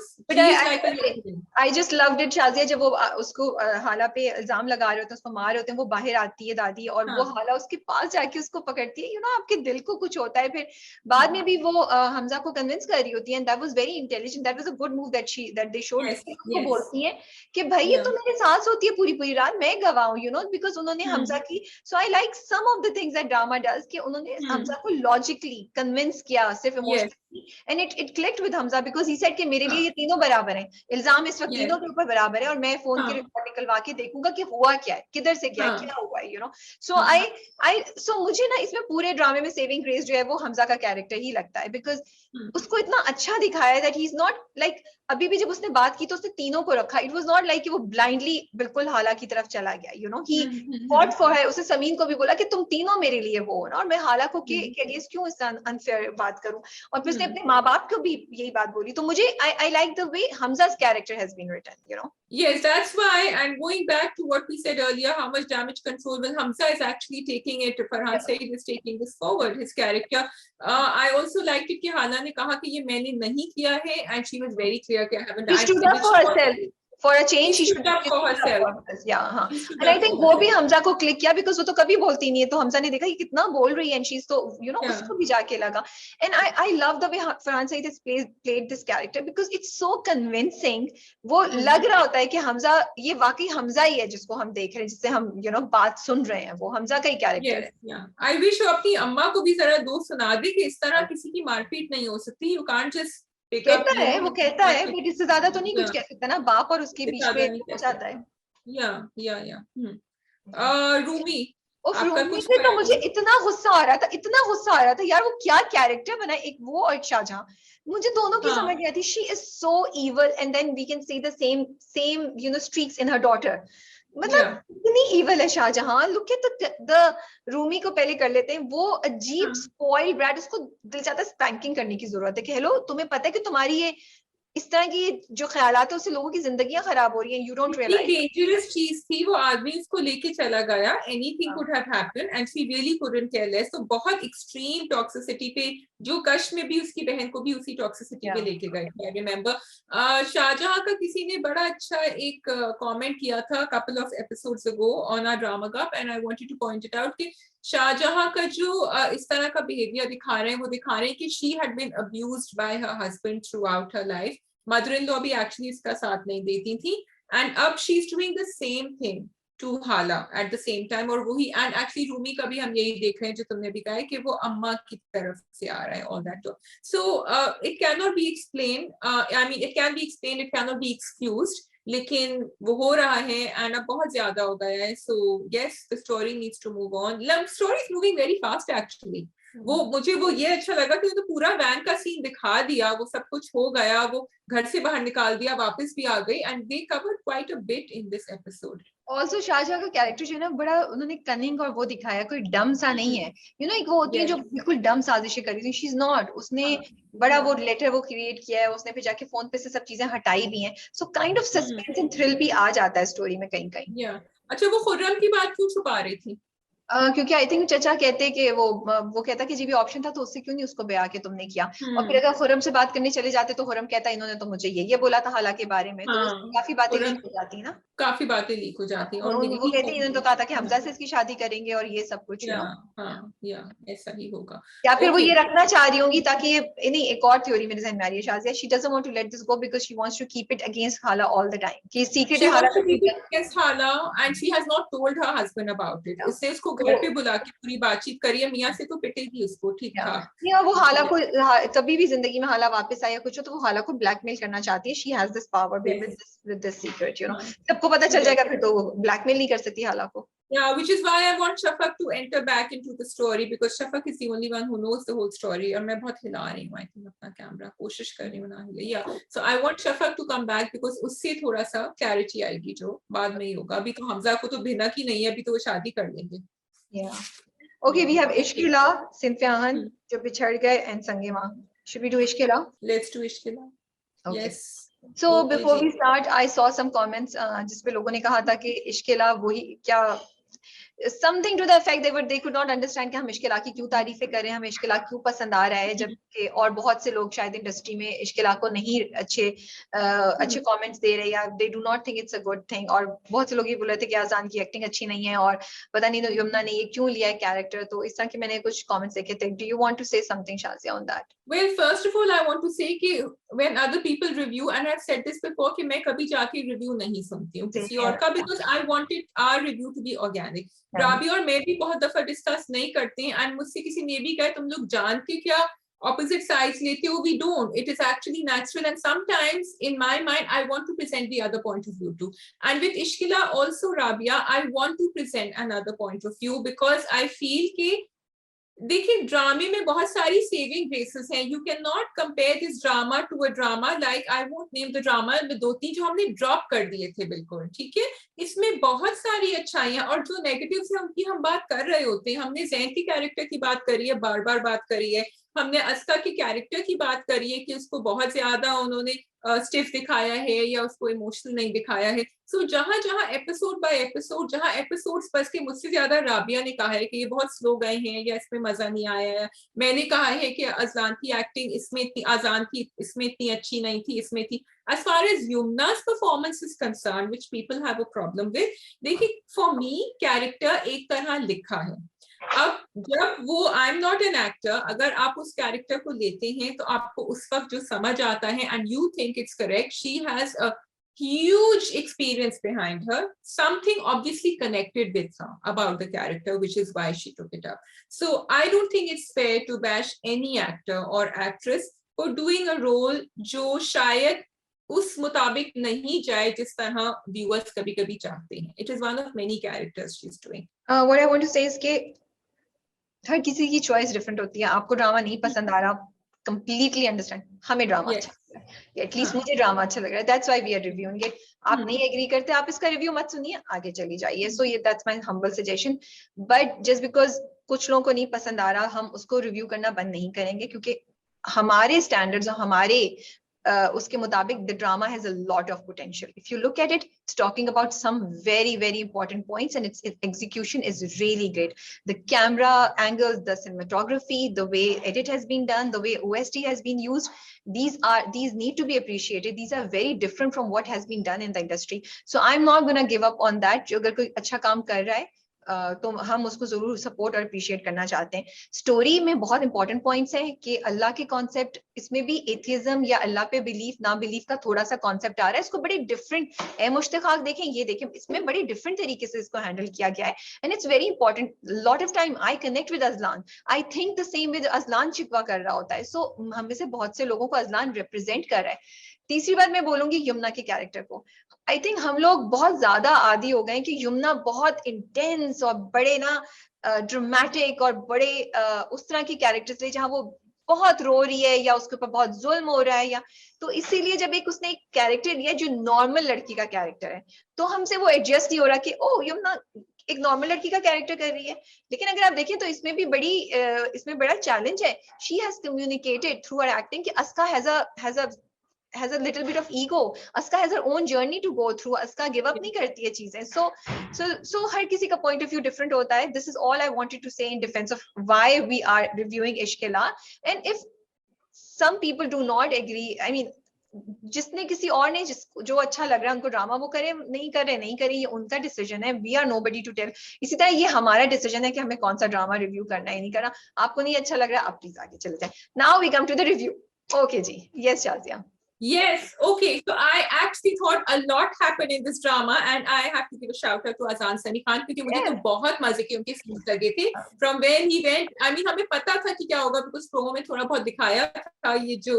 I just loved it, Shazia, जब वो उसको हाला पे इल्जाम लगा रहे होते हैं, उसको मार रहे होते हैं, वो बाहर आती है दादी, और वो हाला उसके पास जाके उसको पकड़ती है. आपके दिल को कुछ होता है. फिर बाद में भी वो हमजा को कन्विंस कर रही होती है, and that was very intelligent, that was a good move that they showed. वो बोलती है कि भाई ये तो मेरे साथ होती है पूरी पूरी रात, मैं गवाह हूँ, बिकॉज उन्होंने हमजा की. So I like some of the things that drama does, कि उन्होंने हमजा को लॉजिकली कन्विंस किया, सिर्फ emotionally, and it clicked with Hamza, because he said कि मेरे लिए ये तीनों बराबर हैं, इल्जाम इस वक्त तीनों के ऊपर बराबर है, और मैं फोन के रिकॉर्ड निकलवा के देखूंगा कि हुआ क्या है, किधर से क्या क्या हुआ है. सो मुझे ना इसमें पूरे ड्रामे में सेविंग ग्रेस जो है वो हमजा का कैरेक्टर ही लगता है, बिकॉज उसको इतना अच्छा दिखाया है that he is not like, अभी भी जब उसने बात की तो उसने तीनों को रखा. इट वाज नॉट लाइक कि वो ब्लाइंडली बिल्कुल हाला की तरफ चला गया. ही फॉट फॉर है. उसने समीन को भी बोला कि तुम तीनों मेरे लिए वो हो ना, और मैं हाला को के अगेंस्ट क्यों इस अनफेयर बात करूं, और फिर उसने अपने माँ बाप को भी यही बात बोली. तो मुझे I like the way Hamza's character has been written. Yes, that's why. And going back to what we said earlier, how much damage control, when Hamza is actually taking it, Farhan Said is taking this forward, his character. I also liked it कि हाला ने कहा कि ये मैंने नहीं किया है, and she was very clear कि I haven't. She stood up for herself. For a change, she should up for herself. Yeah, and I think वो भी हमजा को क्लिक किया, because वो तो कभी बोलती नहीं है, तो हमजा ने देखा कि कितना बोल रही है, and she's so उसको भी जाके लगा. And I love the way Farhan Said has played this character, because it's so convincing. वो लग रहा होता है कि हमजा ये वाकई हमजा ही है जिसको हम देख रहे हैं, जिससे हम बात सुन रहे हैं, वो हमजा का ही कैरेक्टर है. I wish वो अपनी अम्मा को भी जरा दोस्त सुना दे कि इस तरह किसी की मारपीट नहीं हो सकती. You can't just कहता है, वो कहता है, बट इससे ज्यादा तो नहीं कुछ कह सकता ना, बाप और उसके बीच में हो जाता है. रूमी, रूमी से तो मुझे इतना गुस्सा आ रहा था यार, वो क्या कैरेक्टर बना, एक वो और शाहजहां, मुझे दोनों की समझ नहीं आती. She is so evil, and then we can see the same streaks in her daughter. मतलब इतनी इवल है Shahjahan. Look at the Rumi को पहले कर लेते हैं. वो अजीब स्पॉइल्ड ब्रैट, उसको दिल चाहता है स्पैंकिंग करने की जरूरत है कि हेलो, तुम्हें पता है कि तुम्हारी ये इस तरह की जो ख्यालात है उससे लोगों की जिंदगियां खराब हो रही हैं. You don't realise. डेंजरस चीज थी, वो आदमी उसको लेके चला गया. Anything could have happened and she really couldn't care less. तो बहुत एक्सट्रीम टॉक्सिसिटी पे, जो कश में भी उसकी बहन को भी उसी टॉक्सिसिटी पे लेके गए. आई रिमेम्बर शाहजहां का किसी ने बड़ा अच्छा एक कमेंट किया था couple of episodes ago on our drama cup, and I wanted to point it out कि शाहजहां का जो इस तरह का बिहेवियर दिखा रहे हैं, वो दिखा रहे हैं कि she had been abused by her husband throughout her life. Mother in law भी एक्चुअली इसका साथ नहीं देती थी, एंड अब she is doing the same thing to Hala at the same time. और वही, एंड एक्चुअली रूमी का भी हम यही देख रहे हैं जो तुमने भी कहा है कि वो अम्मा की तरफ से आ रहा है, all that. So it can not be explain, I mean it can be explain, it can not be excused, लेकिन वो हो रहा है, एंड अब बहुत ज्यादा हो गया है. So yes, the story needs to move on. Love story is moving very fast actually. मुझे वो ये अच्छा लगा कि तो पूरा वैन का सीन दिखा दिया, वो सब कुछ हो गया, वो घर से बाहर निकाल दिया, वापस भी आ गई, and they covered quite a bit in this episode. Also Shahjahan का कैरेक्टर जो है ना, बड़ा उन्होंने कनिंग और वो दिखाया, कोई डम सा नहीं है. एक वो होती है जो बिल्कुल डम साजिशें कर रही थी, शी इज नॉट. उसने बड़ा वो लेटर वो क्रिएट किया है, उसने फिर जाके फोन पे से सब चीजें हटाई भी हैं. So kind of suspense and thrill भी आ जाता है स्टोरी में कहीं कहीं. अच्छा, वो खुर्रम की बात क्यों छुपा रही थी? क्योंकि आई थिंक चचा कहते कि वो कहता कि जी भी ऑप्शन था, तो उससे क्यों नहीं उसको ब्याह के तुमने किया. और फिर अगर खुर्रम से बात करने चले जाते तो खुर्रम कहता इन्होंने तो मुझे ये बोला था हाला के बारे में. तो काफी बातें लीक हो जाती ना, काफी बातें लीक हो जाती हैं. और वो कहते इन्होंने तो कहा था कि हमजा से इसकी शादी करेंगे और ये सब कुछ. ऐसा ही होगा. या फिर वो ये रखना चाह रही होंगी ताकि नहीं, एक और थ्योरी मेरे ज़हन में आ रही है Shazia, she doesn't want to let this go because she wants to keep it against Hala all the time. कि सीक्रेट है हाला against हाला, and she has not told her husband about it. उसने उसको घर पे बुला के पूरी बातचीत करी है. मियां से तो पिटेगी उसको, ठीक था. नहीं, वो हाला को कभी भी जिंदगी में हाला वापस आया कुछ हो तो वो हाला को ब्लैकमेल करना चाहती है. She has this power with this secret. सबको पता चल जाएगा फिर तो वो ब्लैकमेल नहीं कर सकती हाला को. Yeah, which is why I want Shafaq to enter back into the story, because Shafaq is the only one who knows the whole story. और मैं बहुत हिला रही हूँ, I think अपना कैमरा कोशिश कर रही हूँ ना हिले. Yeah, so I want Shafaq to come back because उससे थोड़ा सा clarity आएगी जो बाद में ही होगा. अभी तो हमजा को तो भिनक ही नहीं है, अभी तो वो शादी कर लेंगे. Yeah. Okay, we have Ishkila, Sinfiahan, जो बिछड़ गए, and Sangima. Should we do Ishkila? Let's do Ishkila. Okay. Yes. So Okay, before ji. we start, I saw some comments जिसपे लोगों ने कहा था कि इश्किला वही क्या something to the effect they could not understand कि हम इश्किला की क्यों तारीफें करें, हमें इश्किला क्यों पसंद आ रहा है, जबकि और बहुत से लोग शायद इंडस्ट्री में इश्किला को नहीं अच्छे कमेंट्स दे रहे या they do not think it's a good thing, और बहुत से लोग ये बोल रहे थे कि अजान की एक्टिंग अच्छी नहीं है और पता नहीं यमुना ने ये क्यों लिया है कैरेक्टर. तो इस तरह के मैंने कुछ कमेंट्स देखे थे. Do you want to say something, Shazia, on that? Well, first of all, I want to say कि when other people review, and I've said this before, कि मैं कभी जाके review नहीं सुनती हूँ किसी और का, because I wanted our review to be organic. राबी और मैं भी बहुत दफा डिस्कस नहीं करते हैं, and मुझसे किसी ने भी कहा तुम लोग जान के क्या opposite sides लेते हो. We don't. It is actually natural, and sometimes in my mind I want to present the other point of view too. And with Ishkila also, Rabia, I want to present another point of view because I feel कि देखिए ड्रामे में बहुत सारी saving graces हैं. You can not compare this drama to a drama like I won't name the drama में 2-3 जो हमने ड्रॉप कर दिए थे. बिल्कुल ठीक है, इसमें बहुत सारी अच्छाइयां और जो नेगेटिव्स हैं उनकी हम बात कर रहे होते हैं. हमने जैन की कैरेक्टर की बात करी है, बार बार बात करी है. हमने अस्का की कैरेक्टर की बात करी है कि उसको बहुत ज्यादा उन्होंने स्टिफ दिखाया है या उसको इमोशनल नहीं दिखाया है. सो जहां जहां एपिसोड बाय एपिसोड, जहां एपिसोड्स बस के मुझसे ज्यादा राबिया ने कहा है कि ये बहुत स्लो गए हैं या इसमें मजा नहीं आया है. मैंने कहा है कि अजान की एक्टिंग इसमें इतनी, अजान की इसमें इतनी अच्छी नहीं थी, इसमें थी. As far as Yumna's performance is concerned, which people have a problem with, देखिए for me कैरेक्टर एक तरह लिखा है. अब जब वो आई एम नॉट एन एक्टर, अगर आप उस कैरेक्टर को लेते हैं तो आपको उस वक्त जो समझ आता है and you think it's correct, she has a huge experience behind her, something obviously connected with her about the character, which is why she took it up. So I don't think it's fair to bash any actor or actress for doing a role जो शायद उस मुताबिक नहीं जाए जिस तरह viewers कभी-कभी चाहते हैं. It is one of many characters she's doing. What I want to say is कि हर किसी की चॉइस डिफरेंट होती है. आपको ड्रामा नहीं पसंद आ रहा, completely understand. हमें ड्रामा अच्छा लग रहा है, एटलीस्ट मुझे ड्रामा अच्छा लग रहा है. That's why we are reviewing it. आप नहीं एग्री करते, आप इसका रिव्यू मत सुनिए, आगे चली जाइए. सो ये that's my humble suggestion. But just because कुछ लोगों को नहीं पसंद आ रहा, हम उसको रिव्यू करना बंद नहीं करेंगे, क्योंकि हमारे स्टैंडर्ड्स और हमारे उसके मुताबिक the drama has a lot of potential. If you look at it, it's talking about some very, very important points, and its execution is really great. The camera angles, the cinematography, the way edit has been done, the way OST has been used, these need to be appreciated. These are very different from what has been done in the industry. So I'm not going to give up on that. जो अगर कोई अच्छा काम कर रहा है तो हम उसको जरूर सपोर्ट और अप्रिशिएट करना चाहते हैं. स्टोरी में बहुत इंपॉर्टेंट पॉइंट्स हैं कि अल्लाह के कॉन्सेप्ट, इसमें भी एथिज्म या अल्लाह पे बिलीफ ना बिलीफ का थोड़ा सा कॉन्सेप्ट आ रहा है. इसको बड़ी डिफरेंट, मुश्तखाक देखें, ये देखें, इसमें बड़ी डिफरेंट तरीके से इसको हैंडल किया गया है. And it's very important. Lot of time I connect with Azlan, I think the same with Azlan शिकवा कर रहा होता है. सो हम में से बहुत से लोगों को अजलान रिप्रेजेंट कर रहा है. तीसरी बात मैं बोलूंगी यमुना के कैरेक्टर को. आई थिंक हम लोग बहुत ज्यादा आदी हो गए कि यमुना बहुत इंटेंस और बड़े ना ड्रामेटिक और बड़े उस तरह की कैरेक्टर्स ले जहां वो बहुत रो रही है या उसके ऊपर बहुत जुल्म हो रहा है, या तो इसीलिए जब उसने एक कैरेक्टर लिया जो नॉर्मल लड़की का कैरेक्टर है, तो हमसे वो एडजस्ट नहीं हो रहा कि ओ यमुना एक नॉर्मल लड़की का कैरेक्टर कर रही है. लेकिन अगर आप देखें तो इसमें भी इसमें बड़ा चैलेंज है. She has communicated through her acting कि Aska has a little bit of ego. Aska has her own journey to go through. Aska give up नहीं करती है चीजें. So हर किसी का point of view different होता है. This is all I wanted to say in defense of why we are reviewing Ishkila. And if some people do not agree, I mean, जिसने किसी और ने जो अच्छा लग रहा है उनको ड्रामा वो करे, नहीं करे ये उनका डिसीजन है. We are nobody to tell. इसी तरह ये हमारा डिसीजन है कि हमें कौन सा ड्रामा रिव्यू करना है नहीं करना. आपको नहीं अच्छा लग रहा, आप प्लीज आगे चले जाए. Now we come to the review. Okay ji, yes Shazia. Yes, okay. So I actually thought a lot happened in this drama, and I have to give a shout out to Azan Sami Khan क्योंकि मुझे तो बहुत मजे के उनके scenes लगे थे. From when he went, I mean हमें पता था कि क्या होगा because प्रोमो में थोड़ा बहुत दिखाया था ये जो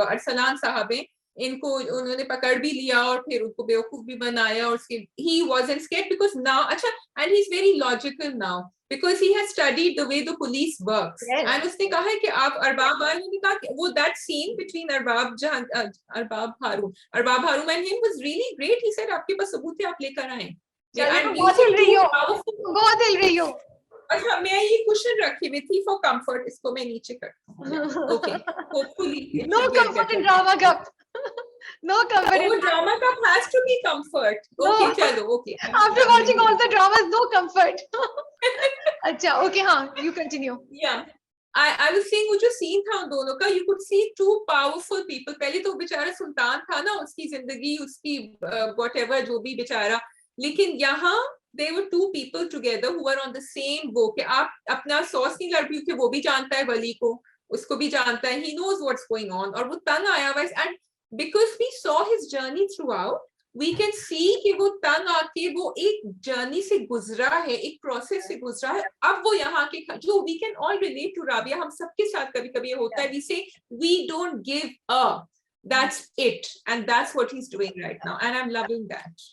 अरसलान साहब हैं इनको उन्होंने पकड़ भी लिया और फिर उनको बेवकूफ भी बनाया और उसके he wasn't scared because now अच्छा and he's very logical now because he has studied the way the police works Yes. and उसने कहा है कि आप अरबाब भारू ने कहा कि वो that scene between Arbab Haroon and him was really great. He said आपके पास सबूत है, आप लेकर आए. चलो, बहुत हिल रही हो, बहुत हिल रही हो. अच्छा मैं ये कुशन रखी हुई थी फॉर कंफर्ट, इसको मैं नीचे करती हूँ. Okay, hopefully no comfort in drama cup. No comfort. Oh, drama cup has to be comfort. Okay, No. chalo, okay. After watching all the dramas, no comfort. अच्छा, okay, हाँ, you continue. Yeah. I was saying वो जो scene था उन दोनों का, you could see two powerful people. पहले तो बेचारा सुल्तान था ना, उसकी जिंदगी, उसकी whatever जो भी बेचारा, लेकिन यहाँ they were two people together who were on the same boat कि आप अपना सॉस नहीं लड़ रही, वो भी जानता है वली को, उसको भी जानता है, he knows what's going on, और वो तंग आया हुआ है. And because we saw his journey throughout, we can see कि वो तंग आके वो एक जर्नी से गुजरा है, एक प्रोसेस से गुजरा है. अब वो यहाँ के जो we can all relate to Rabia, हम सबके साथ कभी कभी होता है, we say we don't give up. That's it, and that's what he's doing right now, and I'm loving that.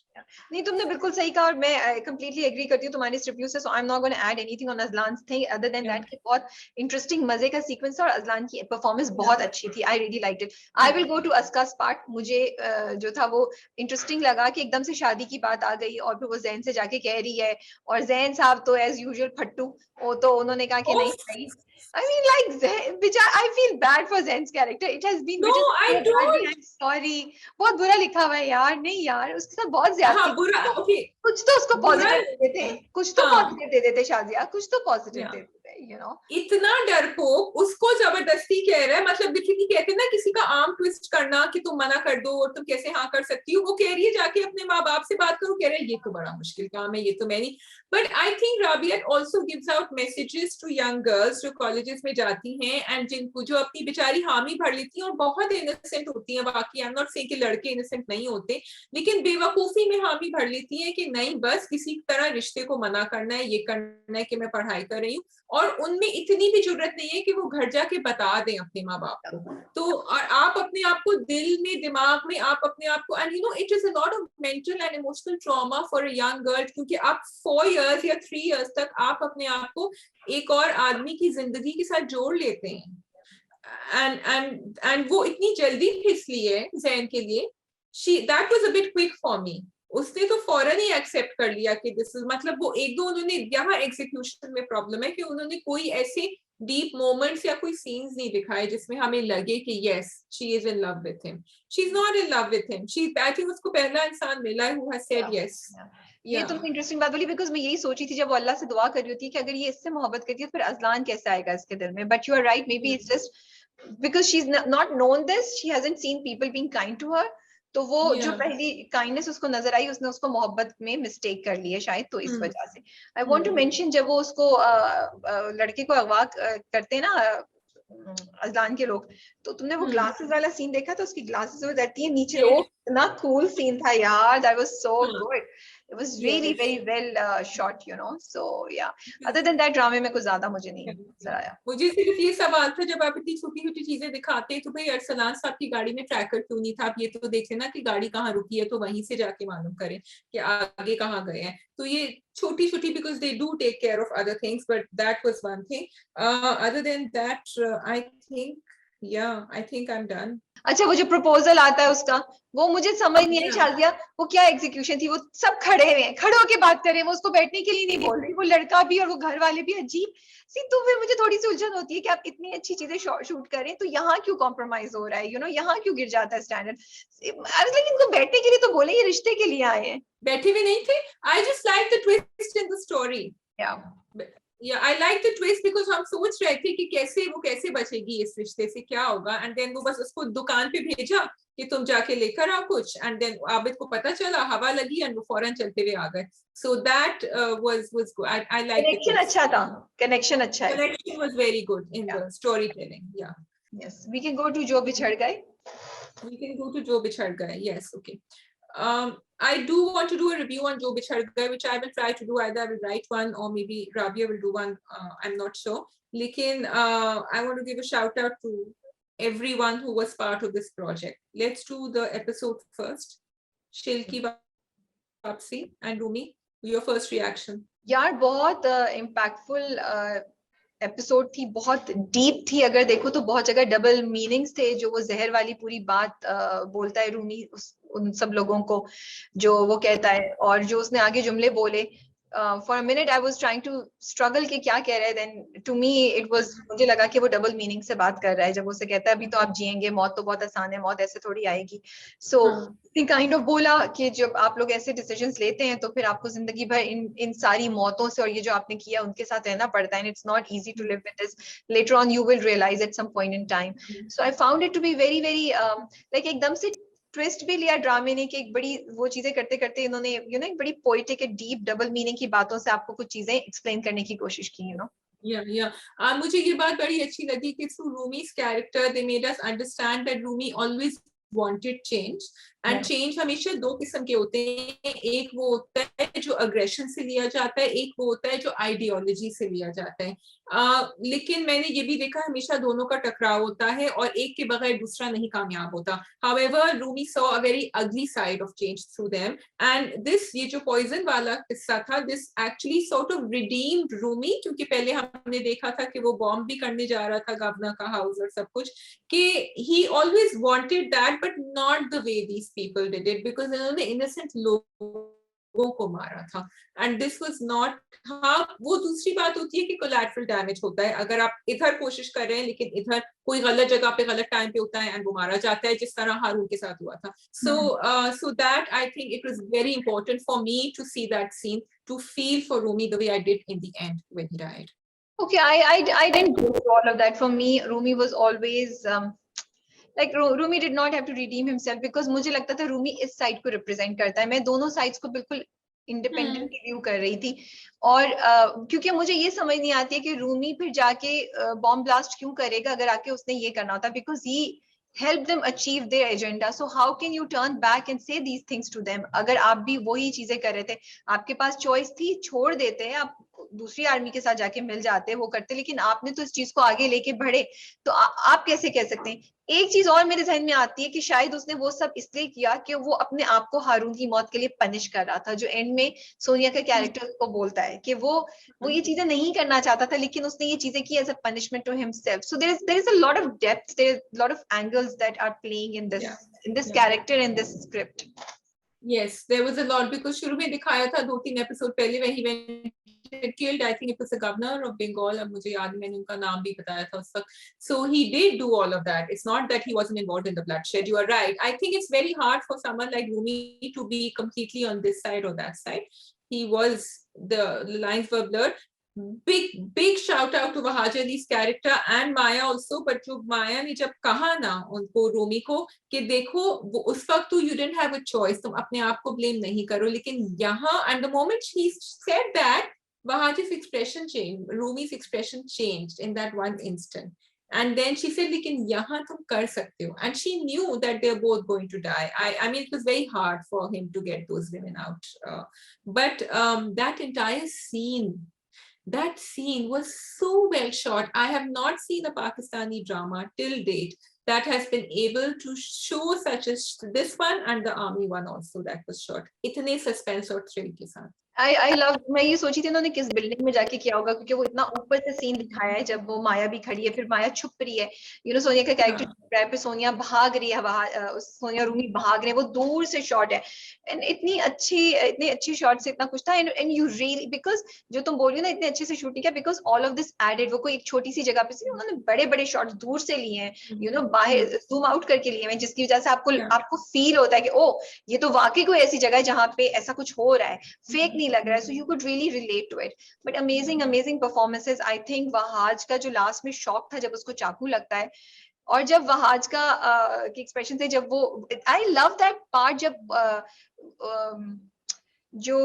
नहीं, तुमने बिल्कुल सही कहा और मैं completely agree करती हूँ तुम्हारी इस रिव्यू से. So I'm not going to add anything on Azlan's thing other than that कि बहुत interesting मजे का सीक्वेंस था और अजलान की परफॉर्मेंस बहुत अच्छी थी. I really liked it. I will go to Aska's part. मुझे जो था वो इंटरेस्टिंग लगा कि एकदम से शादी की बात आ गई और फिर वो जैन से जाके कह रही है, और जैन साहब तो एज यूजुअल फट्टू, वो तो उन्होंने कहा कि नहीं. I mean, like, I feel bad for Zen's character. It has been no, I don't. I'm sorry. बहुत बुरा लिखा हुआ है यार. नहीं यार, उसके साथ बहुत ज्यादा. हाँ, बुरा. Okay. कुछ तो उसको पॉजिटिव दे देते, कुछ तो पॉजिटिव दे देते शाजिया, कुछ तो पॉजिटिव दे देते, you know. इतना डरपोक, उसको जबरदस्ती कह रहा है, मतलब देखिए कि कहते हैं ना किसी का आर्म ट्विस्ट करना कि तुम मना कर दो और तुम कैसे हाँ कर सकती हो. वो कह रही है जाके अपने माँ बाप से बात करो, कह रहे हैं ये तो बड़ा मुश्किल काम है, ये तो मैं नहीं. But I think Rabia also gives out messages to young girls जो कॉलेजेस में जाती हैं एंड जिनको जो अपनी बेचारी हामी भर लेती हैं और बहुत इनोसेंट होती हैं. बाकी आई एम नॉट सेइंग कि लड़के इनोसेंट नहीं होते, लेकिन बेवकूफी में हामी भर लेती हैं कि नहीं बस किसी तरह रिश्ते को मना करना है, ये करना है कि मैं पढ़ाई कर रही हूँ, और उनमें इतनी भी जरूरत नहीं है कि वो घर जाके बता दें अपने माँ बाप को. तो और आप अपने आप को दिल में, दिमाग में आप अपने आप को, and you know it is a lot of mental and emotional trauma for a young girl, क्योंकि आप 4 years या 3 years तक आप अपने आप को एक और आदमी की जिंदगी के साथ जोड़ लेते हैं. एंड वो इतनी जल्दी इसलिए जैन के लिए that was a bit quick for me. उसने तो फौरन ही एक्सेप्ट कर लिया कि दिस इज, मतलब वो एक दो उन्होंने यहाँ एग्जीक्यूशन में प्रॉब्लम है कि उन्होंने कोई ऐसे डीप मोमेंट्स या कोई सीन्स नहीं दिखाए जिसमें हमें लगे कि yes she is in love with him. She is not in love with him. She I think उसको पहला इंसान मिला है who has said yes. ये तुमने इंटरेस्टिंग बात बोली, बिकॉज मैं यही सोची थी जब वो अल्लाह से दुआ कर रही होती है कि अगर ये इससे मोहब्बत करती है तो फिर अजलान कैसे आएगा इसके दिल में. But you are right, maybe it's just because she is not known this, she hasn't seen people being kind to her. तो वो जो पहली काइंडनेस उसको नजर आई, उसने उसको मोहब्बत में मिस्टेक कर ली है शायद, तो इस वजह से. आई वांट टू मेंशन जब वो उसको लड़के को अगवा करते हैं ना अजलान के लोग, तो तुमने वो ग्लासेस वाला सीन देखा, तो उसकी ग्लासेस वो रहती है नीचे, वो इतना कूल सीन था यार. That was so good. It was really very well shot, you know. So yeah. Other than that, ड्रामे में कुछ ज्यादा मुझे नहीं नजर आया. मुझे सिर्फ ये सवाल था, जब आप इतनी छोटी छोटी चीजें दिखाते हैं तो भाई अरसलान साहब की गाड़ी में ट्रैकर क्यों नहीं था? आप ये तो देख लेना कि गाड़ी कहाँ रुकी है, तो वहीं से जाके मालूम करें कि आगे कहाँ गए हैं. तो ये छोटी छोटी, because they do take care of other things, but that was one thing. Other than that, I think, yeah, I think I'm done. अच्छा, वो जो प्रपोजल आता है उसका, वो मुझे समझ नहीं आई शाजिया, वो क्या एग्जीक्यूशन थी? वो सब खड़े हुए हैं, खड़े होके बात कर रहे हैं, वो उसको बैठने के लिए नहीं बोल रही, वो लड़का भी और वो घर वाले भी अजीब सी. तो फिर मुझे थोड़ी सी उलझन होती है कि आप इतनी अच्छी चीजें शूट करें तो यहाँ क्यों कॉम्प्रोमाइज हो रहा है, यू नो, यहाँ क्यों गिर जाता है स्टैंडर्ड. लेकिन इनको बैठने के लिए तो बोले, ये रिश्ते के लिए आए हैं. बैठे हुए नहीं थे. I just like the twist in the story. Yeah, I like the twist because हम सोच रहे थे कि कैसे बचेगी इस रिश्ते से, क्या होगा, and then वो बस उसको दुकान पे भेजा कि तुम जाके लेकर आओ कुछ, and then आबिद को पता चला, हवा लगी, and वो फौरन चलते हुए आ गए. So that was good. I like it. Connection अच्छा था. Connection was very good in the storytelling. Yeah. Yes, we can go to जो बिछड़ गए. We can go to जो बिछड़ गए. Yes, okay. I do want to do a review on Jo Bichhad Gaye, which I will try to do. Either I will write one or maybe Rabia will do one. I'm not sure. Lekin I want to give a shout out to everyone who was part of this project. Let's do the episode first. Shilki, Vapsi and Rumi, your first reaction. यार बहुत impactful episode थी, बहुत deep थी। अगर देखो तो बहुत जगह डबल मीनिंग्स थे। जो वो जहर वाली पूरी बात बोलता है रूमी उन सब लोगों को, जो वो कहता है, और जो उसने आगे जुमले बोले, for a minute I was trying to struggle कि क्या कह रहा है। Then to me it was, मुझे लगा कि वो डबल मीनिंग से बात कर रहा है। जब उसे कहता है अभी तो आप जिएंगे, मौत तो बहुत आसान है, मौत ऐसे थोड़ी आएगी। सो काइंड ऑफ बोला कि जब आप लोग ऐसे डिसीजंस लेते हैं तो फिर आपको जिंदगी भर इन सारी मौतों से और ये जो आपने किया उनके साथ रहना पड़ता है। It's not easy to live with this, later on you will realize at some point in time. So I found it to be very very like एकदम से ट्विस्ट भी लिया ड्रामे ने कि एक बड़ी वो चीजें करते करते इन्होंने एक बड़ी पोएटिक डीप डबल मीनिंग की बातों से आपको कुछ चीजें एक्सप्लेन करने की कोशिश की। मुझे ये बात बड़ी अच्छी लगी कि through Rumi's character they made us understand that Rumi always wanted change, and change हमेशा दो किस्म के होते हैं। एक वो होता है जो अग्रेशन से लिया जाता है, एक वो होता है जो आइडियोलॉजी से लिया जाता है। लेकिन मैंने ये भी देखा हमेशा दोनों का टकराव होता है और एक के बगैर दूसरा नहीं कामयाब होता। However, Rumi saw a very ugly side of change through them, and this ये जो पॉइजन वाला किस्सा था, this actually sort of redeemed Rumi, क्योंकि पहले हमने देखा था कि वो बॉम्ब भी करने जा रहा था गवर्नर का हाउस और सब कुछ, कि he always wanted that but not the way these people did it, because इन्होंने innocent लोगों को मारा था, and this was not। हाँ, वो दूसरी बात होती है कि collateral damage होता है। अगर आप इधर कोशिश कर रहे हैं लेकिन इधर कोई गलत जगह पे गलत टाइम पे होता है एंड वो मारा जाता है, जिस तरह हारून के साथ हुआ था। So that I think it was very important for me to see that scene, to feel for Rumi the way I did in the end when he died. Okay, I didn't go through all of that. For me, Rumi was always like Rumi did not have to redeem himself, because मुझे लगता था Rumi इस side को represent करता है। मैं दोनों sides को बिल्कुल इंडिपेंडेंटली व्यू कर रही थी, और क्योंकि मुझे ये समझ नहीं आती है कि रूमी फिर जाके बॉम्ब ब्लास्ट क्यों करेगा अगर आके उसने ये करना होता, because he help them achieve their agenda. So how can you turn back and say these things to them? अगर आप भी वही चीजें कर रहे थे, आपके पास चॉइस थी, छोड़ देते हैं, आप दूसरी आर्मी के साथ जाके मिल जाते, वो करते, लेकिन आपने तो इस चीज को आगे लेके बढ़े, तो आप कैसे कह सकते हैं? एक चीज और मेरे जहन में आती है कि शायद उसने वो सब इसलिए किया कि वो अपने आप को हारून की मौत के लिए पनिश कर रहा था, जो एंड में सोनिया का कैरेक्टर को बोलता है कि वो ये चीजें नहीं करना चाहता था, लेकिन उसने ये चीजें की as a punishment to himself. So there is a lot of depth, there is lot of angles that are playing in this character in this script. Yes, there was a lot, because शुरू में दिखाया था 2-3 episode पहले when he went killed, I think it was the governor of Bengal, अब मुझे याद, मैंने उनका नाम भी बताया था उस वक्त. So he did do all of that. It's not that he wasn't involved in the bloodshed. You are right. I think it's very hard for someone like Rumi to be completely on this side or that side. He was, the lines were blurred. Big shout out to Wahaj Ali's character and Maya also, but जो Maya ने जब कहा ना उनको, रूमी को, कि देखो वो उस वक्त तो you didn't have a choice, तुम अपने आप को blame नहीं करो, लेकिन यहाँ, and the moment she said that, Wahaj's expression changed, Rumi's expression changed in that one instant, and then she said, लेकिन यहाँ तुम कर सकते हो, and she knew that they're both going to die. I mean, it was very hard for him to get those women out, but that entire scene, that scene was so well shot. I have not seen a Pakistani drama till date that has been able to show such as this one, and the army one also that was shot. इतने suspense और thrill के साथ. I love, मैं ये सोची थी उन्होंने किस building में जाके किया होगा, क्योंकि वो इतना ऊपर से सीन दिखाया है जब वो माया भी खड़ी है, फिर माया छुप रही है, सोनिया का कैरेक्टर छुप रहा है, फिर सोनिया भाग रही है, सोनिया रूमी भाग रहे हैं, वो दूर से शॉट है, एंड इतनी अच्छी शॉट से इतना कुछ था, एंड यू रियली, बिकॉज जो तुम बोल रही हो ना, इतने अच्छे से शूट किया, because all of this added, वो कोई एक छोटी सी जगह पे उन्होंने बड़े बड़े शॉट्स दूर से लिए हैं, बाहर जूम आउट करके लिए हैं, जिसकी वजह से आपको फील होता है कि ओ, ये तो वाकई कोई ऐसी जगह है जहाँ पे ऐसा कुछ हो रहा है, फेक नहीं लग रहा है. So you could really relate to it. But amazing performances. I think Wahaj का जो लास्ट में शॉक था जब उसको चाकू लगता है, और जब वहाज का एक्सप्रेशन थे, जब वो, आई लव दैट पार्ट, जब जो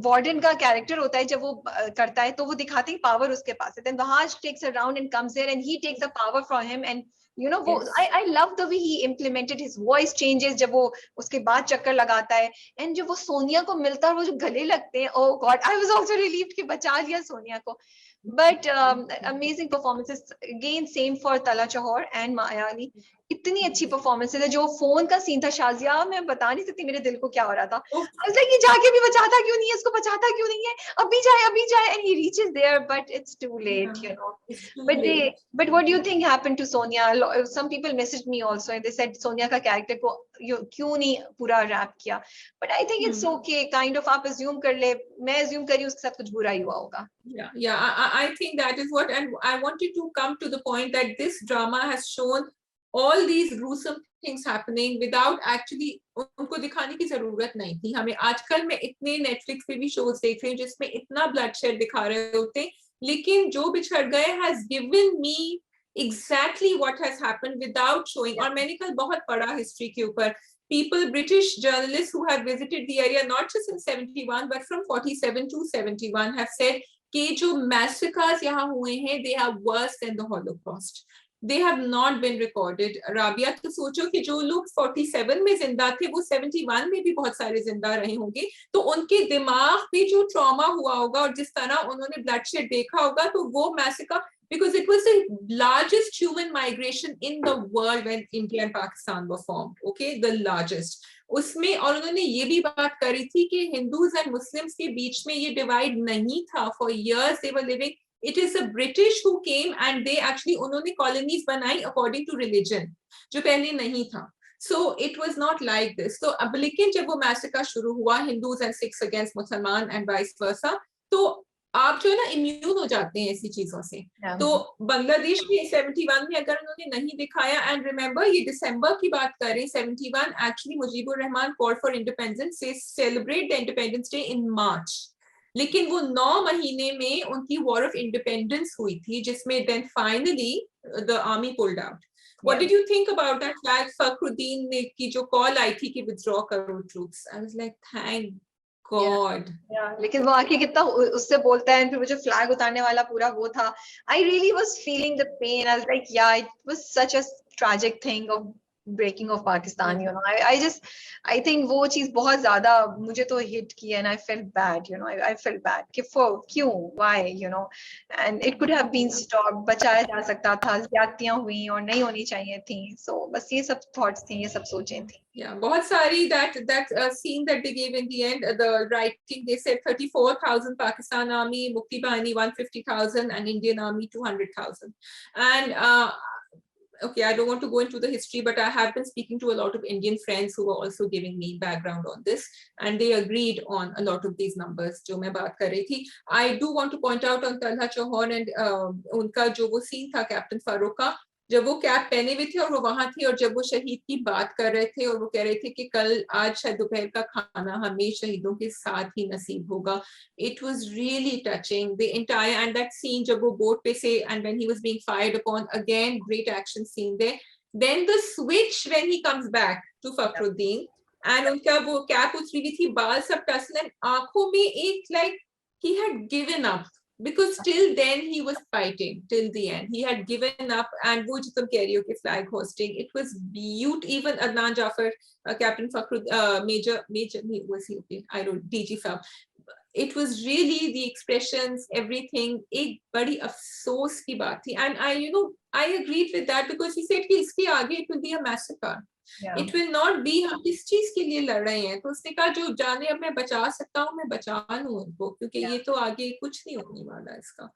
वार्डन का कैरेक्टर होता है, जब वो करता है तो वो दिखाते हैं पावर उसके पास है, then Wahaj takes around and comes there and he takes the power from him, and वो I love the way he implemented his voice changes, जब वो उसके बाद चक्कर लगाता है, एंड जब वो सोनिया को मिलता है और वो जो गले लगते हैं, oh God, I was also relieved कि बचा लिया सोनिया को. But amazing performances again, same for Tala Chahor and Maya Ali. इतनी अच्छी परफॉर्मेंस है। जो फोन का सीन था शाजिया, मैं बता नहीं सकती मेरे दिल को क्या हो रहा था। I was like, ये जाके भी बचाता क्यों नहीं है, इसको बचाता क्यों नहीं है, अभी जाए, and he reaches there but it's too late, you know. It's too But late. but what do you think happened to Sonia? Some people messaged me also and they said Sonia का character को क्यों नहीं पूरा rap किया, but I think it's okay, kind of आप assume कर ले, मैं assume करी उसके साथ कुछ बुरा ही हुआ होगा. Yeah, I think that is what, and I wanted to come to the point that this drama has shown all these gruesome things happening without actually उनको दिखाने की जरूरत नहीं थी हमें। आजकल मैं इतने नेटफ्लिक्स पे भी शोज देख रही हूँ जिसमें इतना ब्लडशेड दिखा रहे होते, लेकिन जो बिछड़ गए has given me exactly what has happened without showing। और मैंने कल बहुत पढ़ा हिस्ट्री के ऊपर, people, British journalists who have visited the area not just in 71 but from 47 to 71 have said कि जो massacres यहाँ हुए हैं they are worse than the Holocaust. They have not been recorded. Rabia, तो सोचो कि जो लोग 47 में जिंदा थे वो 71 में भी बहुत सारे जिंदा रहे होंगे, तो उनके दिमाग पे जो ट्रॉमा हुआ होगा और जिस तरह उन्होंने ब्लडशेड देखा होगा, तो वो massacre, because it was the largest human migration in the world when India and Pakistan were formed, okay, the largest. उसमें और उन्होंने ये भी बात करी थी कि हिंदूज एंड मुस्लिम्स के बीच में ये डिवाइड नहीं था, for years they were living, it is the British who came and they actually उन्होंने colonies बनाई according to religion, जो पहले नहीं था. So it was not like this. तो अब लेकिन जब वो massacre शुरू हुआ, Hindus and Sikhs against मुसलमान and vice versa, तो आप जो है ना इम्यून हो जाते हैं ऐसी चीजों से। तो बांग्लादेश में 71 में अगर उन्होंने नहीं दिखाया, एंड रिमेंबर ये दिसंबर की बात कर रहे हैं, 71 actually Mujibur Rahman call for independence से celebrate the independence day in March, लेकिन वो 9 महीने में उनकी वॉर ऑफ इंडिपेंडेंस हुई थी जिसमें then finally the army pulled out. What did you think about that flag? Fakhruddin ने की जो कॉल आई थी कि विथड्रॉ करो troops, I was like thank God. लेकिन वो आके कितना उससे बोलता है, फिर वो जो फ्लैग उतारने वाला पूरा वो था, I really was feeling the pain, I was like yeah it was such a tragic thing of breaking of Pakistan, you know. I think वो चीज बहुत ज्यादा मुझे तो hit की, and I felt bad, you know. I felt bad कि क्यों, why, you know, and it could have been stopped, बचाया जा सकता था, ज्यादतियां हुई और नहीं होनी चाहिए थी, so बस ये सब thoughts थी, ये सब सोचें थी। Yeah, बहुत सारी that scene that they gave in the end, the writing, they said 34,000 Pakistan army, Mukti Bahani 150,000 and Indian army 200,000, and okay, I don't want to go into the history, but I have been speaking to a lot of Indian friends who were also giving me background on this, and they agreed on a lot of these numbers जो मैं बात कर रही थी। I do want to point out on Talha Chauhan and उनका जो वो scene था कैप्टन फारूक का, जब वो कैप पहने हुए थे और वो वहां थी और जब वो शहीद की बात कर रहे थे और वो कह रहे थे कि कल आज शायद दोपहर का खाना हमें शहीदों के साथ ही नसीब होगा, it was really touching, the entire, and that scene जब वो बोट पे से and when he was being fired upon, again great action scene there, then the switch when he comes back to Fakhruddin and उनका वो cap उतरी हुई थी, बाल सब टसल, आंखों में एक like he had given up, because till then he was fighting till the end, he had given up, and wo jo tum keh rahi ho ki flag hosting, it was beautiful. Even Adnan Jafar, Captain Fakhrud, major was he, okay, I don't, DG Fab, it was really the expressions, everything ek badi afsos ki baat thi, and I agreed with that, because he said ki iske aage it will be a massacre, it will not be, हम किस चीज के लिए लड़ रहे हैं, तो उसने कहा जो जाने अब मैं बचा सकता हूँ मैं बचा लूं उनको, क्योंकि ये तो आगे कुछ नहीं होने वाला, इसका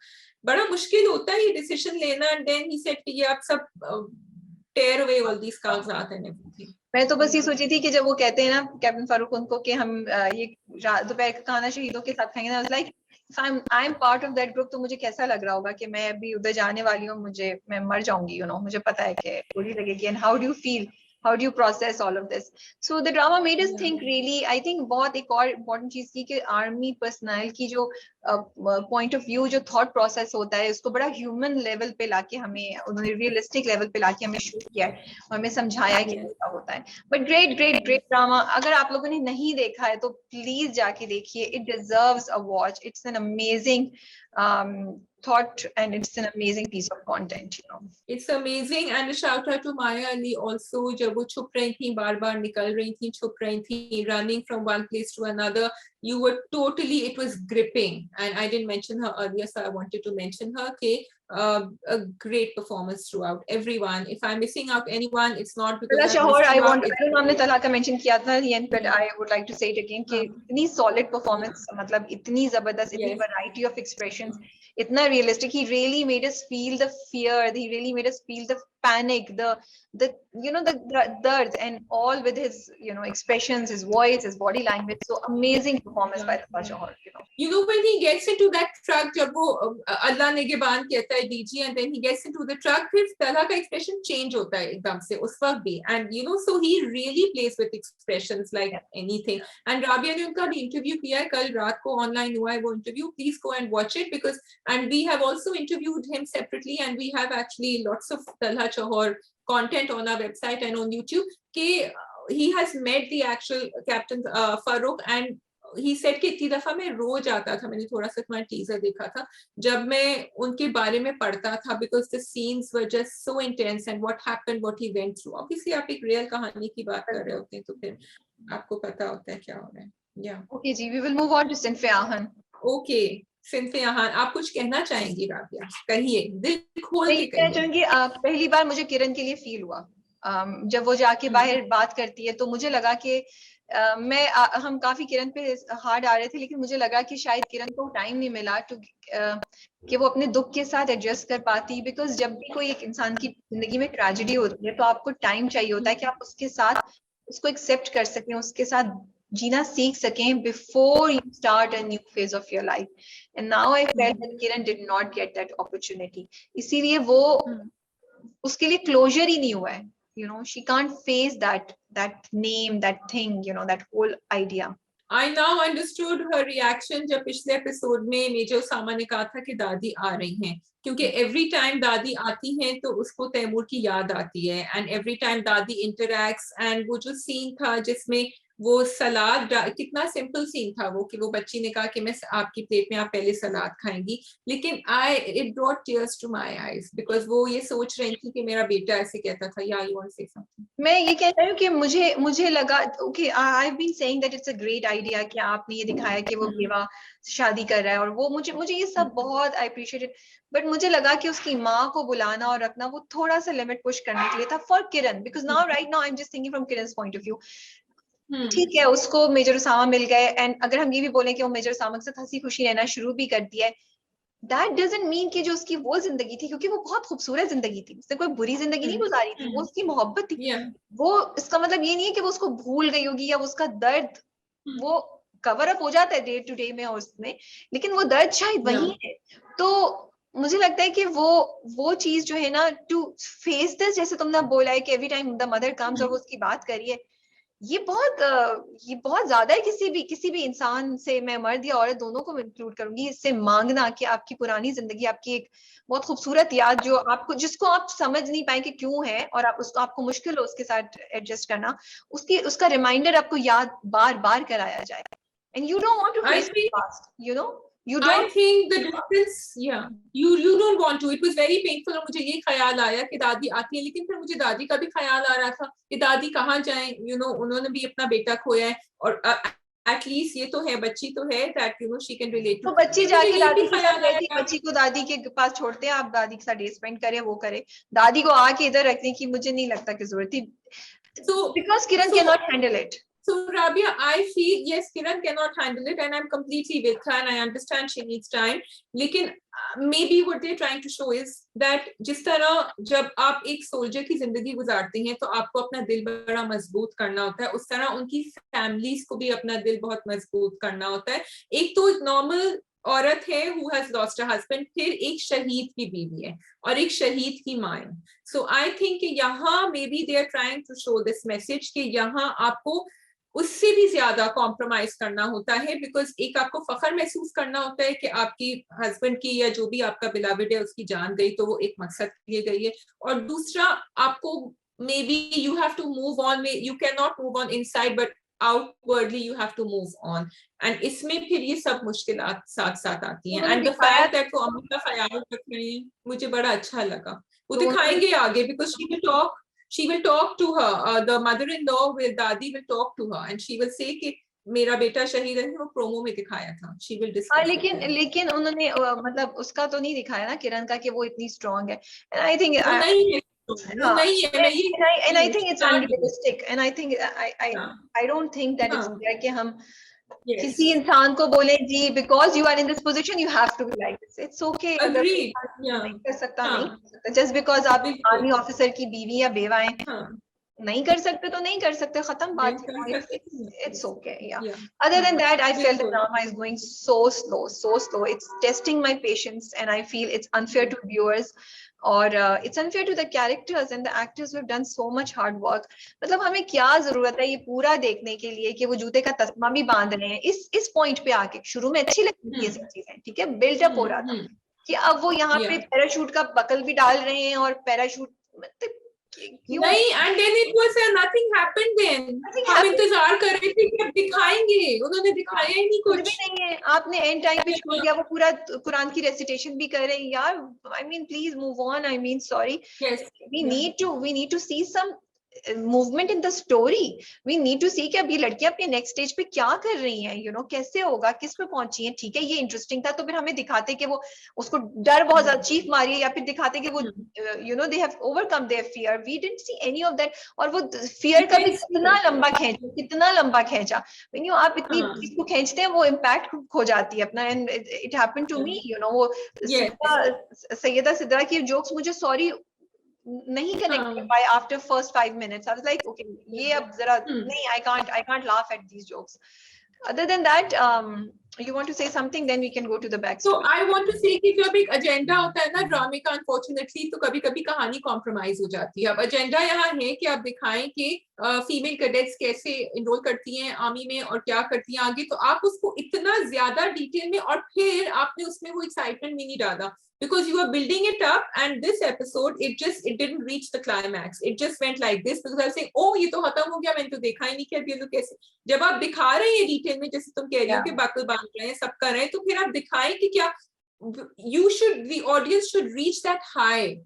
बड़ा मुश्किल होता है ये डिसीजन लेना, एंड देन ही सेड कि ये आप सब टेयर अवे ऑल दीस कागजात एंड एवरीथिंग। मैं तो बस ये सोची थी कि जब वो कहते हैं ना कैप्टन फारूक उनको कि हम ये दोपहर का खाना शहीदों के साथ खाएंगे, like I am part of that group, तो मुझे कैसा लग रहा होगा कि मैं अभी उधर जाने वाली हूँ, मैं मर जाऊंगी, मुझे पता है कि बुरी लगेगी, and how do you feel, how do you process all of this? So the drama made us think really, I think बहुत एक और important चीज थी कि आर्मी पर्सनल की जो पॉइंट ऑफ व्यू, जो थॉट प्रोसेस होता है, उसको बड़ा ह्यूमन लेवल पे लाके हमें उन्होंने रियलिस्टिक लेवल पे लाके हमें शूट किया है और हमें समझाया कि क्या होता है। बट ग्रेट ड्रामा, अगर आप लोगों ने नहीं देखा है तो प्लीज जाके देखिए, it deserves a watch, it's an amazing thought, and it's an amazing piece of content, you know. It's amazing, and a shout out to Maya Ali also. जब वो छुप रही थी, बार-बार निकल रही थी, छुप रही थी, running from one place to another, you were totally, it was gripping. And I didn't mention her earlier, so I wanted to mention her. Okay, a great performance throughout. Everyone, if I'm missing out anyone, it's not because Tala Shahor, I out, want, I don't know हमने तला का mention किया था the end, but I would like to say it again कि इतनी solid performance, मतलब इतनी जबरदस्त, इतनी variety of expressions, इतना realistic. He really made us feel the fear. He really made us feel the panic, the you know, the dard, and all with his, you know, expressions, his voice, his body language. So amazing performance by Tala Shahor, you know. You know, when he gets into that truck, जब वो अल्लाह नेगेबान कहता है DG, and then he gets into the truck, फिर तला का expression change होता है एकदम से उस वक्त भी, and you know, so he really plays with expressions like anything. And Rabia ने उनका भी interview किया है, कल रात को online हुआ है वो interview. Please go and watch it, because and we have also interviewed him separately, and we have actually lots of Tala Shahor content on our website and on YouTube. कि he has met the actual Captain Farooq, and he said कि इतनी दफा मैं रोज आता था, मैंने थोड़ा सा तुम्हारा टीजर देखा था, जब मैं उनके बारे में पढ़ता था, because the scenes were just so intense and what happened, what he went through. Obviously आप एक real कहानी की बात कर रहे होते हैं, तो फिर आपको पता होता है क्या हो रहा है. Yeah. Okay ji, we will move on to Sinfe Ahan. Okay, सिंफे आहान, आप कुछ कहना चाहेंगी राबिया? कहिए, दिल खोल के मैं चाहूंगी, पहली बार मुझे किरण के लिए फील हुआ जब वो जाके बाहर बात करती है, तो मुझे लगा कि हम काफी किरण पे हार्ड आ रहे थे, लेकिन मुझे लगा कि शायद किरण को टाइम नहीं मिला कि वो अपने दुख के साथ एडजस्ट कर पाती, बिकॉज जब भी कोई एक इंसान की जिंदगी में ट्रेजेडी होती है तो आपको टाइम चाहिए होता है कि आप उसके साथ उसको एक्सेप्ट कर सकें, उसके साथ जीना सीख सकें before you start a new phase of your life. And now I felt that Kiran did not get that opportunity. इसीलिए वो उसके लिए closure ही नहीं हुआ है. You know, she can't face that name, that thing, you know, that whole idea. I now understood her reaction जब पिछले episode में मेजर उसामा ने कहा था कि दादी आ रही हैं, क्योंकि एवरी टाइम दादी आती हैं तो उसको तैमूर की याद आती है, एंड एवरी टाइम दादी इंटरैक्ट्स, एंड वो जो सीन था जिसमें वो सलाद, कितना सिंपल सीन था वो, कि वो बच्ची ने कहा कि मैं आपकी प्लेट में आप पहले सलाद खाएंगी, लेकिन it brought tears to my eyes, because वो ये सोच रही थी कि मेरा बेटा ऐसे कहता था. या you want to say something? मैं ये कहता हूँ कि मुझे लगा, okay, I have been saying that it's a great idea कि आपने ये दिखाया कि वो बेवा शादी कर रहा है, और वो मुझे ये सब बहुत आई अप्रिशिएटेड, बट मुझे लगा कि उसकी माँ को बुलाना और रखना वो थोड़ा सा लिमिट पुश करने के लिए था for Kiran, because now right now I am just thinking from Kiran's point of view. ठीक है, उसको मेजर उसामा मिल गए, एंड अगर हम ये भी बोलें कि वो मेजर उसामा के साथ हंसी खुशी रहना शुरू भी कर दिया है, दैट डजंट मीन कि जो उसकी वो जिंदगी थी, क्योंकि वो बहुत खूबसूरत जिंदगी थी, उसने कोई बुरी जिंदगी नहीं गुजारी थी, वो उसकी मोहब्बत थी. वो इसका मतलब ये नहीं है कि वो उसको भूल गई होगी, या वो उसका दर्द वो कवर अप हो जाता है डे टू डे में उसमें, लेकिन वो दर्द शायद वही है. तो मुझे लगता है कि वो चीज जो है ना, टू फेस दिस, जैसे तुमने बोला है कि every time the mother comes और वो उसकी बात करिए, ये बहुत ज्यादा है. किसी भी इंसान से, मैं मर्द या औरत दोनों को इंक्लूड करूंगी, इससे मांगना कि आपकी पुरानी जिंदगी, आपकी एक बहुत खूबसूरत याद जो आपको, जिसको आप समझ नहीं पाए कि क्यों है, और आपको मुश्किल हो उसके साथ एडजस्ट करना, उसका रिमाइंडर आपको याद बार बार कराया जाए. And you don't want to face the past, you know. I think the difference, yeah, you don't want to. It was very painful. और मुझे ये ख्याल आया कि दादी आती है, लेकिन फिर मुझे दादी का भी ख्याल आ रहा था कि दादी कहाँ जाएं, you know, उन्होंने भी अपना बेटा खोया है, और एटलीस्ट ये तो है, बच्ची तो है, that you know she can relate to. तो बच्ची जाके दादी के साथ रहती, बच्ची को दादी के पास छोड़ते हैं, आप दादी के साथ डे स्पेंड करें, वो करे. दादी को आके इधर रखने की मुझे नहीं लगता कि जरूरत थी. So because Kiran cannot handle it. So Rabia, I feel yes, Kiran cannot handle it, and I'm completely with her, and I understand she needs time. लेकिन maybe what they're trying to show is that जिस तरह जब आप एक soldier की जिंदगी गुजारते हैं तो आपको अपना दिल बड़ा मजबूत करना होता है, उस तरह उनकी फैमिलीज को भी अपना दिल बहुत मजबूत करना होता है. एक तो नॉर्मल औरत है who has lost her husband, फिर एक शहीद की बीवी है और एक शहीद की माँ है. So I think कि यहाँ maybe they are trying to show this message कि यहाँ आपको उससे भी ज्यादा कॉम्प्रोमाइज करना होता है, बिकॉज एक आपको फख्र महसूस करना होता है कि आपकी हस्बैंड की या जो भी आपका बिलाविड है उसकी जान गई, तो वो एक मकसद के लिए गई है, और दूसरा आपको maybe you have to move on, you cannot move on inside, but outwardly you have to move on. And इसमें फिर ये सब मुश्किलात साथ साथ आती हैं. उन्होंने And the दिखाया fact that वो अमृता ख्याल रख रही हैं मुझे बड़ा अच्छा लगा. वो तो दिखाएंगे आगे, because she will talk to her, the mother-in-law will, दादी will talk to her and she will say कि मेरा बेटा शहीद है, वो प्रोमो में दिखाया था. She will discuss it. लेकिन उन्होंने मतलब उसका तो नहीं दिखाया ना किरण का कि वो इतनी स्ट्रांग है. And I think वो नहीं है. हाँ, नहीं है. मैं ये and I think it's unrealistic, and I think I don't think that it's fair कि हम किसी इंसान को बोले जी because you are in this position you have to be like this. It's okay. Agreed. नहीं कर सकता नहीं कर सकता. Just because आप आर्मी ऑफिसर की बीवी या बेवा हैं नहीं कर सकते तो नहीं कर सकते, खत्म बात है. It's okay. Yeah. Other than that, I felt the drama is going so slow. It's testing my patience, and I feel it's unfair to viewers. और it's unfair to the characters and the actors who have done so much hard work. मतलब हमें क्या जरूरत है ये पूरा देखने के लिए कि वो जूते का तस्मा भी बांध रहे हैं इस पॉइंट पे आके. शुरू में अच्छी लगती थी ये सब चीजें, ठीक है, बिल्डअप हो रहा था कि अब वो यहाँ पे पैराशूट का बकल भी डाल रहे हैं और पैराशूट मतलब नहीं. And then it was nothing happened then. हम इंतजार कर रहे थे कि अब दिखाएंगे, उन्होंने दिखाया ही नहीं, कुछ भी नहीं है. आपने एंड टाइम पे छोड़ दिया. वो पूरा कुरान की रेसिटेशन भी कर रहे हैं यार. I mean please move on. I mean sorry. Yes. We need to see some movement in the story. We need to see कि अब ये लड़कियां अपने नेक्स्ट स्टेज पे क्या कर रही हैं, यू नो, कैसे होगा, किस पे पहुंची हैं. ठीक है ये इंटरेस्टिंग था तो फिर हमें दिखाते कि वो उसको डर बहुत ज्यादा चीख मारी है, या फिर दिखाते कि वो you know they have overcome their fear. We didn't see any of that. और वो फियर का भी कितना लंबा खींचा. व्हेन यू आप इतनी चीज को खींचते हैं वो इम्पैक्ट खो जाती है अपना. And it happened to me, you know. वो सैयदा सिद्रा की जोक्स मुझे सॉरी नहीं connect by after first 5 minutes. I was like okay ये अब जरा नहीं, I can't laugh at these jokes. Other than that, you want to say something, then we can go to the backstory. So I want to say कि जब एक agenda होता है ना ड्रामे का, अनफॉर्चुनेटली तो कभी कभी कहानी कॉम्प्रोमाइज हो जाती है. अब एजेंडा यहाँ है कि आप दिखाएं कि फीमेल कैडेट्स कैसे इनरोल करती हैं आर्मी में और क्या करती हैं आगे, तो आप उसको इतना ज्यादा डिटेल में और फिर आपने उसमें वो एक्साइटमेंट भी नहीं डाला. Because you were building it up, and this episode it didn't reach the climax. It just went like this because I was saying, oh ये तो खत्म हो गया, मैंने तो देखा ही नहीं कि अब ये लोग कैसे. जब आप दिखा रहे हैं डिटेल में जैसे तुम कह रही हो कि बकल बांध रहे हैं, सब कर रहे हैं, तो फिर आप दिखाएं कि क्या the audience should reach that high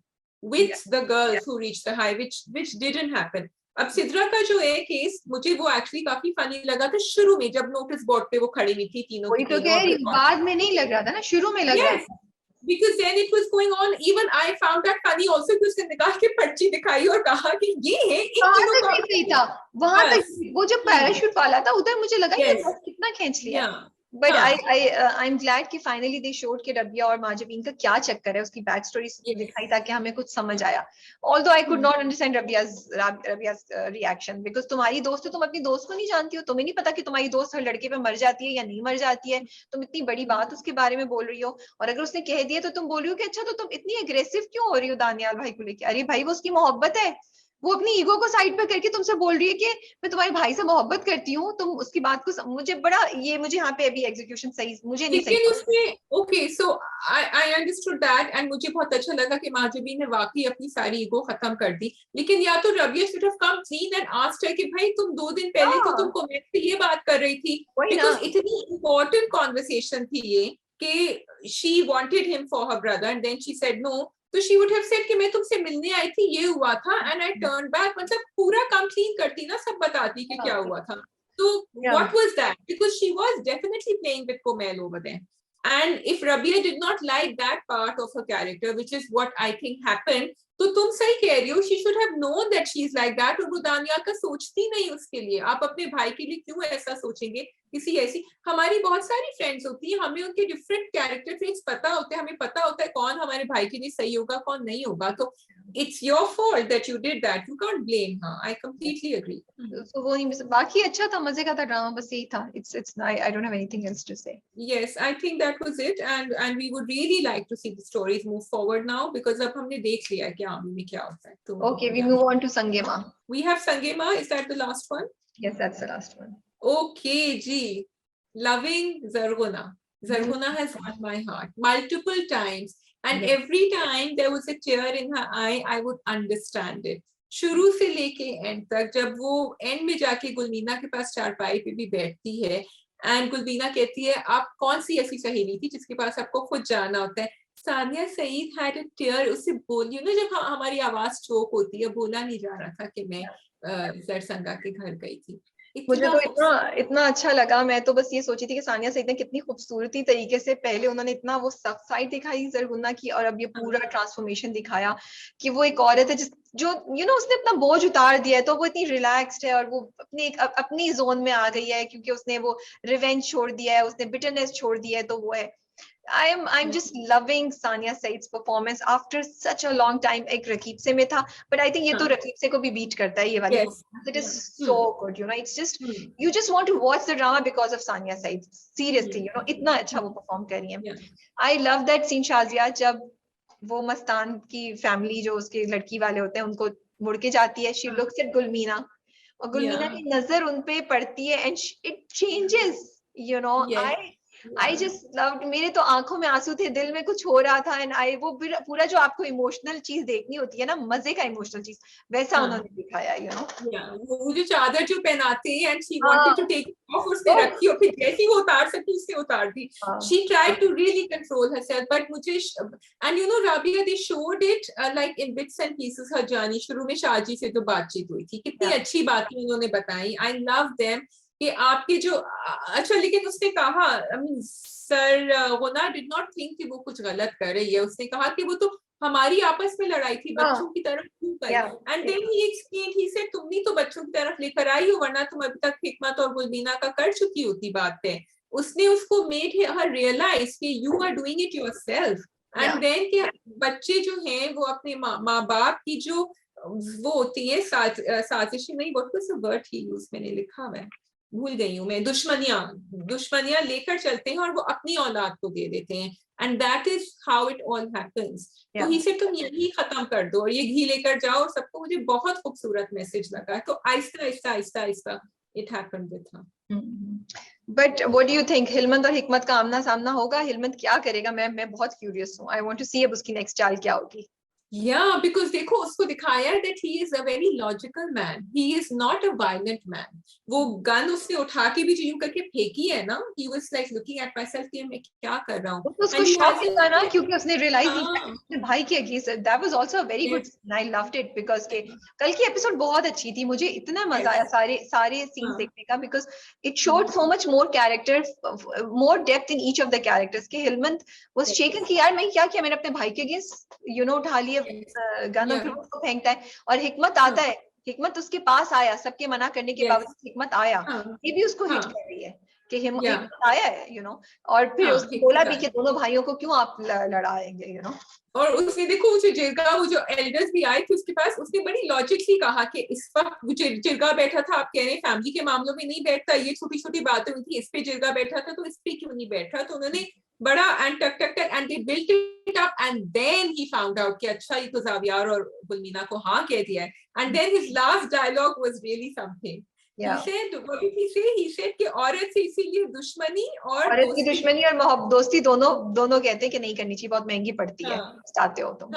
with the girls who reached the high, which didn't happen. अब सिद्रा का जो है केस, मुझे वो एक्चुअली काफी फनी लगा था शुरू में जब नोटिस बोर्ड पे वो खड़ी हुई थी तीनों की. बाद में नहीं लग रहा था ना, शुरू में लग रहा था. Because then it was going on. Even I found that funny also कि उसने निकाल के पर्ची दिखाई और कहा कि ये है इन तीनों का. नहीं था वहां तक. वो जो पैराशूट वाला था उधर मुझे लगा ये कितना खींच लिया. But I'm glad कि finally they showed कि रबिया और माजबीन का क्या चक्कर है, उसकी बैक स्टोरी दिखाई ताकि हमें कुछ समझ आया. Although I could not understand Rabia's reaction because तुम्हारी दोस्त है, तुम अपनी दोस्त को नहीं जानती हो, तुम्हें नहीं पता कि तुम्हारी दोस्त हर लड़के पे मर जाती है या नहीं मर जाती है. तुम इतनी बड़ी बात उसके बारे में बोल रही हो, और अगर उसने कह दिया तो तुम बोल रही हो कि अच्छा तो तुम इतनी अग्रेसिव क्यों हो रही हो दानियाल भाई को लेके. अरे भाई वो उसकी मोहब्बत है, वो अपनी ईगो को साइड पे करके तुमसे बोल रही है कि मैं तुम्हारे भाई से मोहब्बत करती हूँ. तुम उसकी बात को मुझे यहाँ पे अभी एग्जीक्यूशन सही मुझे नहीं सही. उसने okay so I understood that and मुझे बहुत अच्छा लगा कि माजबी ने वाकई अपनी सारी ईगो खत्म कर दी. लेकिन या तो Rabia should have come clean and asked her कि भाई तुम 2 दिन पहले तो तुम कमेंट पे ये बात कर रही थी, बिकॉज इतनी इंपॉर्टेंट कॉन्वर्सेशन थी ये कि she wanted him for her brother and then she said no. तो she would have said कि मैं तुमसे मिलने आई थी, ये हुआ था and I turned back. मतलब पूरा काम क्लीन करती ना, सब बताती कि क्या हुआ था. तो what was that? Because she was definitely playing with Komal over there. And if Rabia did not like that part of her character, which is what I think happened, तो तुम सही कह रही हो, she should have known that she is like that. और वो दानिया का सोचती नहीं उसके लिए. आप अपने भाई के लिए क्यों ऐसा सोचेंगे? किसी ऐसी हमारी बहुत सारी फ्रेंड्स होती हैं, हमें उनके डिफरेंट कैरेक्टर ट्रेट्स पता होते हैं, हमें पता होता है कौन हमारे भाई के लिए सही होगा कौन नहीं होगा. तो it's your fault that you did that. You can't blame her. I completely agree. So वो बाकी अच्छा था, मजे का था ड्रामा, बस यही था. It's I don't have anything else to say. Yes, I think that was it, and we would really like to see the stories move forward now because अब हमने देख लिया कि आर्मी में क्या होता है. तो okay, we move on to Sangema. We have Sangema. Is that the last one? Yes, that's the last one. Okay, G. Loving Zarghuna. Zarghuna has won my heart multiple times. And every time there was a tear in her eye, I would understand it. शुरू से लेके and तक, जब वो and में जाके गुलमीना के पास चारपाई पे भी बैठती है एंड गुलमीना कहती है आप कौन सी ऐसी सहेली थी जिसके पास आपको खुद जाना होता है, Sania Saeed had a tear, उससे बोली ना जब हमारी आवाज चोक होती है, बोला नहीं जा रहा था कि मैं जरसंगा के घर गई थी। मुझे इतना तो इतना इतना अच्छा लगा। मैं तो बस ये सोची थी कि सानिया सईद ने कितनी खूबसूरती तरीके से, पहले उन्होंने इतना वो सख्त साइड दिखाई जरगुन्ना की, और अब ये पूरा ट्रांसफॉर्मेशन दिखाया कि वो एक औरत है जिस जो उसने अपना बोझ उतार दिया है, तो वो इतनी रिलैक्स्ड है और वो अपनी अपनी जोन में आ गई है, क्योंकि उसने वो रिवेंज छोड़ दिया है, उसने बिटरनेस छोड़ दिया है, तो वो है I'm just loving Sania Said's performance after such a long time. एक रकीब से में था, but I think ये तो रकीब से को भी beat करता है ये वाली performance. It is so good, it's just you just want to watch the drama because of Sania Said. Seriously, इतना अच्छा वो perform कर रही है. I love that scene Shazia, जब वो मस्तान की फैमिली जो उसके लड़की वाले होते हैं उनको मुड़ के जाती है, she looks at गुलमीना और गुलमीना की नजर उन पे पड़ती है and it changes, I just loved, मेरे तो आंखों में आंसू थे, दिल में कुछ हो रहा था, एंड आई वो पूरा जो आपको इमोशनल चीज देखनी होती है ना, मजे का इमोशनल चीज, वैसा उन्होंने दिखाया, वो जो चादर जो पहनाते हैं and she wanted to take it off, उसने रखी और फिर जैसे ही वो उतार सकी उसने उतार दी. She tried to really control herself, but मुझे and Rabia they showed it like in bits and pieces her journey. शुरू में शाजी से जो बातचीत हुई थी, कितनी अच्छी बातें उन्होंने बताई. आई लव देम कि आपके जो अच्छा, लेकिन उसने कहा sir Guna did not think कि वो कुछ गलत कर रही है. उसने कहा कि वो तो हमारी आपस में लड़ाई थी, बच्चों की तरफ क्यों गई. And then he explained, he said तुम नहीं तो बच्चों की तरफ लेकर आई हो, वरना तुम अभी तक हिकमत और गुलमीना का कर चुकी होती बात है. उसने उसको मेड हर रियलाइज कि you are doing it yourself. And then के बच्चे जो हैं वो अपने माँ बाप की जो वो होती है साजिश नहीं, what was the word he used, मैंने लिखा हुआ है भूल गई हूँ मैं, दुश्मनियां लेकर चलते हैं और वो अपनी औलाद को दे देते हैं. And that is how it all happens. तो ही से तुम यही खत्म कर दो और ये घी लेकर जाओ और सबको. मुझे बहुत खूबसूरत मैसेज लगा. तो आहिस्ता आहिस्ता आहिस्ता आहिस्ता it happened with her. But what do you think, Hilmat और हिकमत का आमना सामना होगा? हिलमत क्या करेगा? मैं बहुत क्यूरियस हूँ. आई वांट टू सी अब उसकी नेक्स्ट चाल क्या होगी. Yeah, because देखो उसको दिखाया that he is a very logical man. He is not a violent man. वो गन उसने उठा के भी यूं करके फेंकी है ना. He was like looking at myself कि मैं क्या कर रहा हूँ. उसको शॉक था ना, क्योंकि उसने रियलाइज अपने भाई के against. That was also a very good scene. I loved it because के कल की एपिसोड बहुत अच्छी थी. मुझे इतना मजा आया सारे सीन्स देखने का, because it showed so much more character, more depth in each of the characters. के हिलमत वाज शेकन कि यार मैं क्या किया, मैंने अपने भाई के अगेंस्ट उठा लिया गन और फिर उसको फेंकता है. और हिकमत आता है, हिकमत उसके पास आया, सबके मना करने के बावजूद हिकमत आया. ये भी उसको हिट कर रही है कि हिकमत आया है, और फिर उसने बोला भी कि दोनों भाइयों को क्यों आप लड़ाएंगे, और उसने देखो वो जो एल्डर्स भी आए थे उसके पास, उसने बड़ी लॉजिकली कहा कि इस वक्त वो जिरगा बैठा था, आप कह रहे हैं फैमिली के मामलों में नहीं बैठता, ये छोटी छोटी बातें हुई थी, इस पे जिरगा बैठा था तो इस पे क्यों नहीं बैठ रहा. तो उन्होंने बड़ा एंड टक टक टक and they built it up and then he found out कि अच्छा ये तो जावियार और गुलमीना को हाँ कह दिया है. And then his last dialogue was really something. He said, what did he say? He said कि औरत से इसीलिए दुश्मनी और औरत की दुश्मनी और दोस्ती दोनों कहते हैं कि नहीं करनी चाहिए, बहुत महंगी पड़ती है. चाहते हो तुम.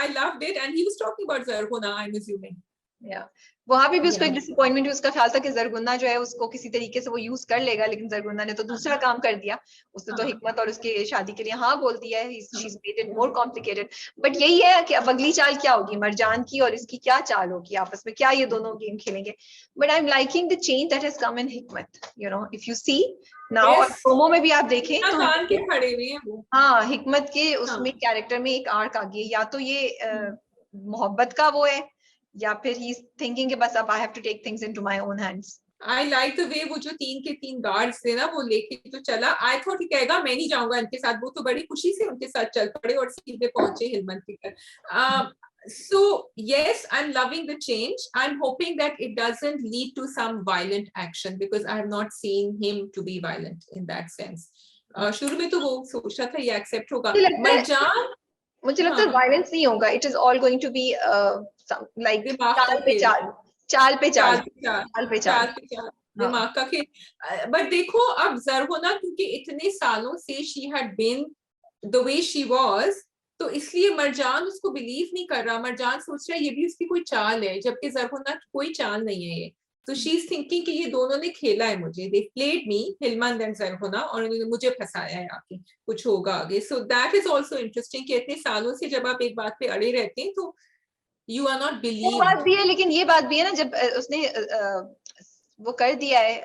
I loved it, and he was talking about Zarghuna, I'm assuming. वहां पे भी उसको एक डिसअपॉइंटमेंट, उसका ख्याल था कि जरगुन्ना जो है उसको किसी तरीके से वो यूज कर लेगा, लेकिन जरगुन्ना ने तो दूसरा काम कर दिया. उसने तो हिकमत और उसके शादी के लिए हाँ बोल दिया है. She is made it more complicated. But यही है कि अब अगली चाल क्या होगी, मरजान की और इसकी क्या चाल होगी आपस में, क्या ये दोनों गेम खेलेंगे. But I am liking the change that has come in Hikmat. If you see now, और प्रोमो में भी आप देखें तो खड़े हुए हैं वो. हाँ, हिकमत के उसमें कैरेक्टर में एक आर्क आ गई. या तो ये मोहब्बत का वो है, या फिर ही थिंकिंग कि बस अब I have to take things into my own hands. I like the way वो जो 3 के 3 गार्ड्स थे ना, वो लेके तो चला. आई थॉट ही कहेगा मैं नहीं जाऊंगा इनके साथ. वो तो बड़ी खुशी से उनके साथ चल पड़े और सीधे पहुंचे हिलमत के घर. So yes, I'm loving the change. I'm hoping that it doesn't lead to some violent action because I have not seen him to be violent in that sense. शुरू में तो वो सोचा था ये एक्सेप्ट होगा. मरजान मुझे लगता है वायलेंस नहीं होगा. It is all going to be like चाल पे चाल दिमाग का खेल. बट देखो अब जरगुना क्योंकि इतने सालों से she had been the way she was, तो इसलिए मरजान उसको बिलीव नहीं कर रहा, मरजान सोच रहा है ये भी उसकी कोई चाल है, जबकि ज़रगुना की कोई चाल नहीं है ये। तो शी इज थिंकिंग कि ये दोनों ने खेला है मुझे, they played me, Hilman and Zarguna, और उन्होंने मुझे फंसाया है आके, कुछ होगा आगे। So that is also interesting कि इतने सालों से जब आप एक बात पे अड़े रहते हैं तो यू आर नॉट वो बिलीव। बात भी है, लेकिन ये बात भी है ना, जब उसने वो कर दिया है,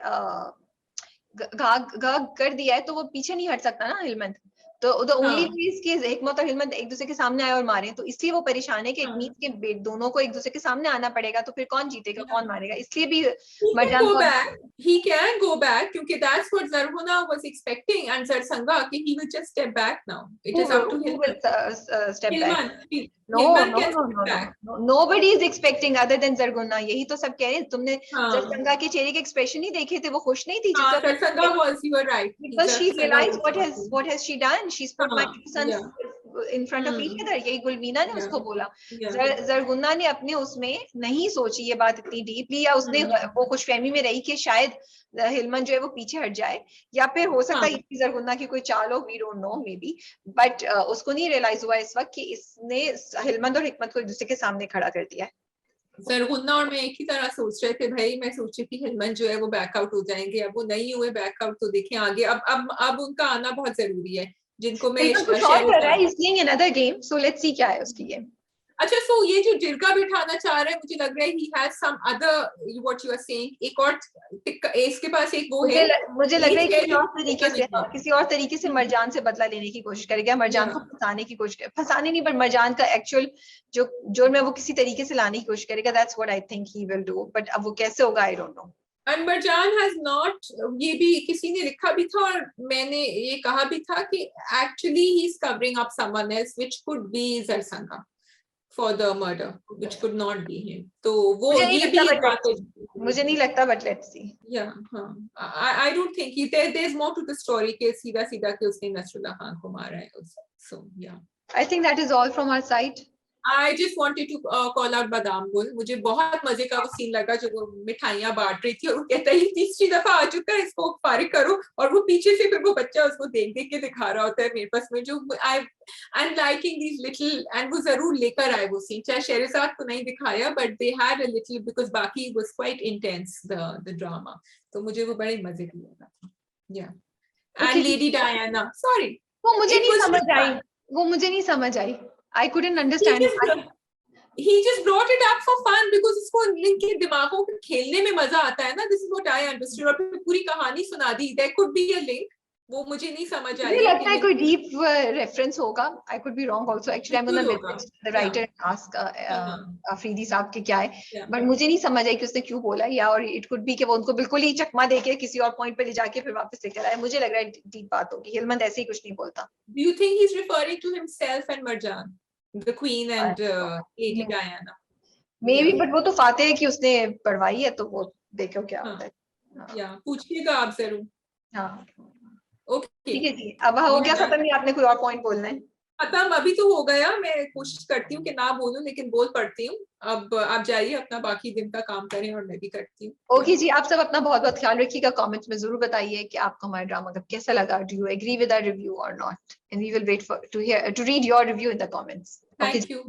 घा घा कर दिया है, तो वो पीछे नहीं हट सकता ना हिलमंत। तो द ओनली वे इज कि हिकमत और हिलमत एक दूसरे के सामने आए और मारे, तो इसलिए वो परेशान है कि इट मींस के दोनों को एक दूसरे के सामने आना पड़ेगा, तो फिर कौन जीतेगा, कौन मारेगा, इसलिए भी He can मरजान go को back. He can go back क्योंकि that's what Zarhuna was expecting, and Zarsanga कि he will just step back now. It is up to who Hilman. will step back. Hilman, No, Hilman no, can no, step no, no, back. no. Nobody is expecting other than Zarguna. यही तो सब कह रहे हैं। तुमने हाँ, जरसंगा के चेहरे के एक्सप्रेशन नहीं देखे थे, वो खुश नहीं थी हाँ, जब Zarsanga was, you were right. because she Zarsanga realized was. what has she done. She's put my हाँ, two sons yeah, in front of each other. यही गुलवीना ने yeah, उसको बोला। yeah. जरगुन्ना ने अपने उसमें नहीं सोची ये बात इतनी डीपली, या उसने वो खुशफहमी में रही कि शायद हिलमन जो है वो पीछे हट जाए, या फिर हो सकता है ये जरगुन्ना की कोई चाल हो, we don't know maybe, but उसको नहीं रियलाइज हुआ इस वक्त कि इसने हिलमन और हिकमत को एक दूसरे के सामने खड़ा कर दिया है। जरगुन्ना और मैं एक ही तरह सोच रहे थे भाई, मैं सोची थी हिलमन जो है वो बैकआउट हो जाएंगे, अब वो नहीं हुए बैकआउट, तो देखें आगे अब उनका आना बहुत जरूरी है, जिनको मैं हिलमन कुछ और कर रहा है, इसलिए another game, so let's see क्या है उसकी गेम। अच्छा, सो ये जो जिरगा बिठाना चाह रहा है, मुझे लग रहा है he has some other what you are saying, एक और इसके पास एक वो है, मुझे लग रहा है किसी और तरीके से, नहीं है। किसी और तरीके से मरजान से बदला लेने की कोशिश करेगा, मरजान को फंसाने की कोशिश फंसाने नहीं, पर मरजान का एक्चुअल जो में वो किसी तरीके से लाने की कोशिश करेगा। That's what I think he will do, but अब वो कैसे होगा आई don't no. And Marjan has not, ये भी किसी ने लिखा भी था और मैंने ये कहा भी था कि actually he is covering up someone else which could be Zarsanga for the murder, which could not be him. तो वो ये भी एक बात है, मुझे नहीं लगता, but let's see. Yeah, I don't think there's more to the story कि सीधा सीधा कि उसने नसरुल्लाह खान को मारा है, so yeah. I think that is all from our side. I just wanted to call out बादाम गुल, मुझे बहुत मजे का वो सीन लगा जो वो मिठाइयाँ बांट रही थी और वो कहता है तीसरी दफा आ चुका है, इसको फारिग करो, और वो पीछे से फिर वो बच्चा उसको देख देख के दिखा रहा होता है मेरे पास में, जो I'm liking these little, and वो जरूर लेकर आए वो सीन, चाहे शहरजाद को नहीं दिखाया, but they had a little, because बाकी was quite intense the drama, तो मुझे वो बड़े मजे का लगा, yeah. And Lady Diana, sorry, वो मुझे नहीं समझ आई, वो मुझे नहीं समझ आई, I couldn't understand. He just brought it up for fun because इसको इनके दिमागों के खेलने में मजा आता है ना, this is what I understood, और फिर पूरी कहानी सुना दी, there could be a link, वो मुझे नहीं समझ आई, मुझे लगता है कोई डीप रेफरेंस होगा, I could be wrong also, actually I'm gonna message the writer and ask Afridi साहब के क्या है, but मुझे नहीं समझ आई कि उसने क्यों बोला, या और it could be कि वो उनको बिल्कुल ही चकमा देके किसी और पॉइंट पे ले जाके फिर वापस लेकर आए, मुझे लग रहा है डीप बात होगी, हिलमंद ऐसे ही कुछ नहीं बोलता। Do you think he's referring to himself and Marjan, the queen and Lady Diana? Maybe, but वो तो फाते है कि उसने पढ़वाई है, तो वो देखो क्या होता है। या पूछिएगा आप जरूर। हाँ, ओके, ठीक है जी, अब हो गया खत्म, या आपने कोई और पॉइंट बोलना है? खत्म अभी तो हो गया, मैं कोशिश करती हूँ कि ना बोलूं लेकिन बोल पड़ती हूँ, अब आप जाइए अपना बाकी दिन का काम करें और मैं भी करती हूँ। ओके जी, आप सब अपना बहुत बहुत ख्याल रखिएगा, कमेंट्स में जरूर बताइए कि आपको हमारा ड्रामा कब कैसा लगा, do you agree with our review और not, and we will wait for to read your review in the comments. Okay, thank you.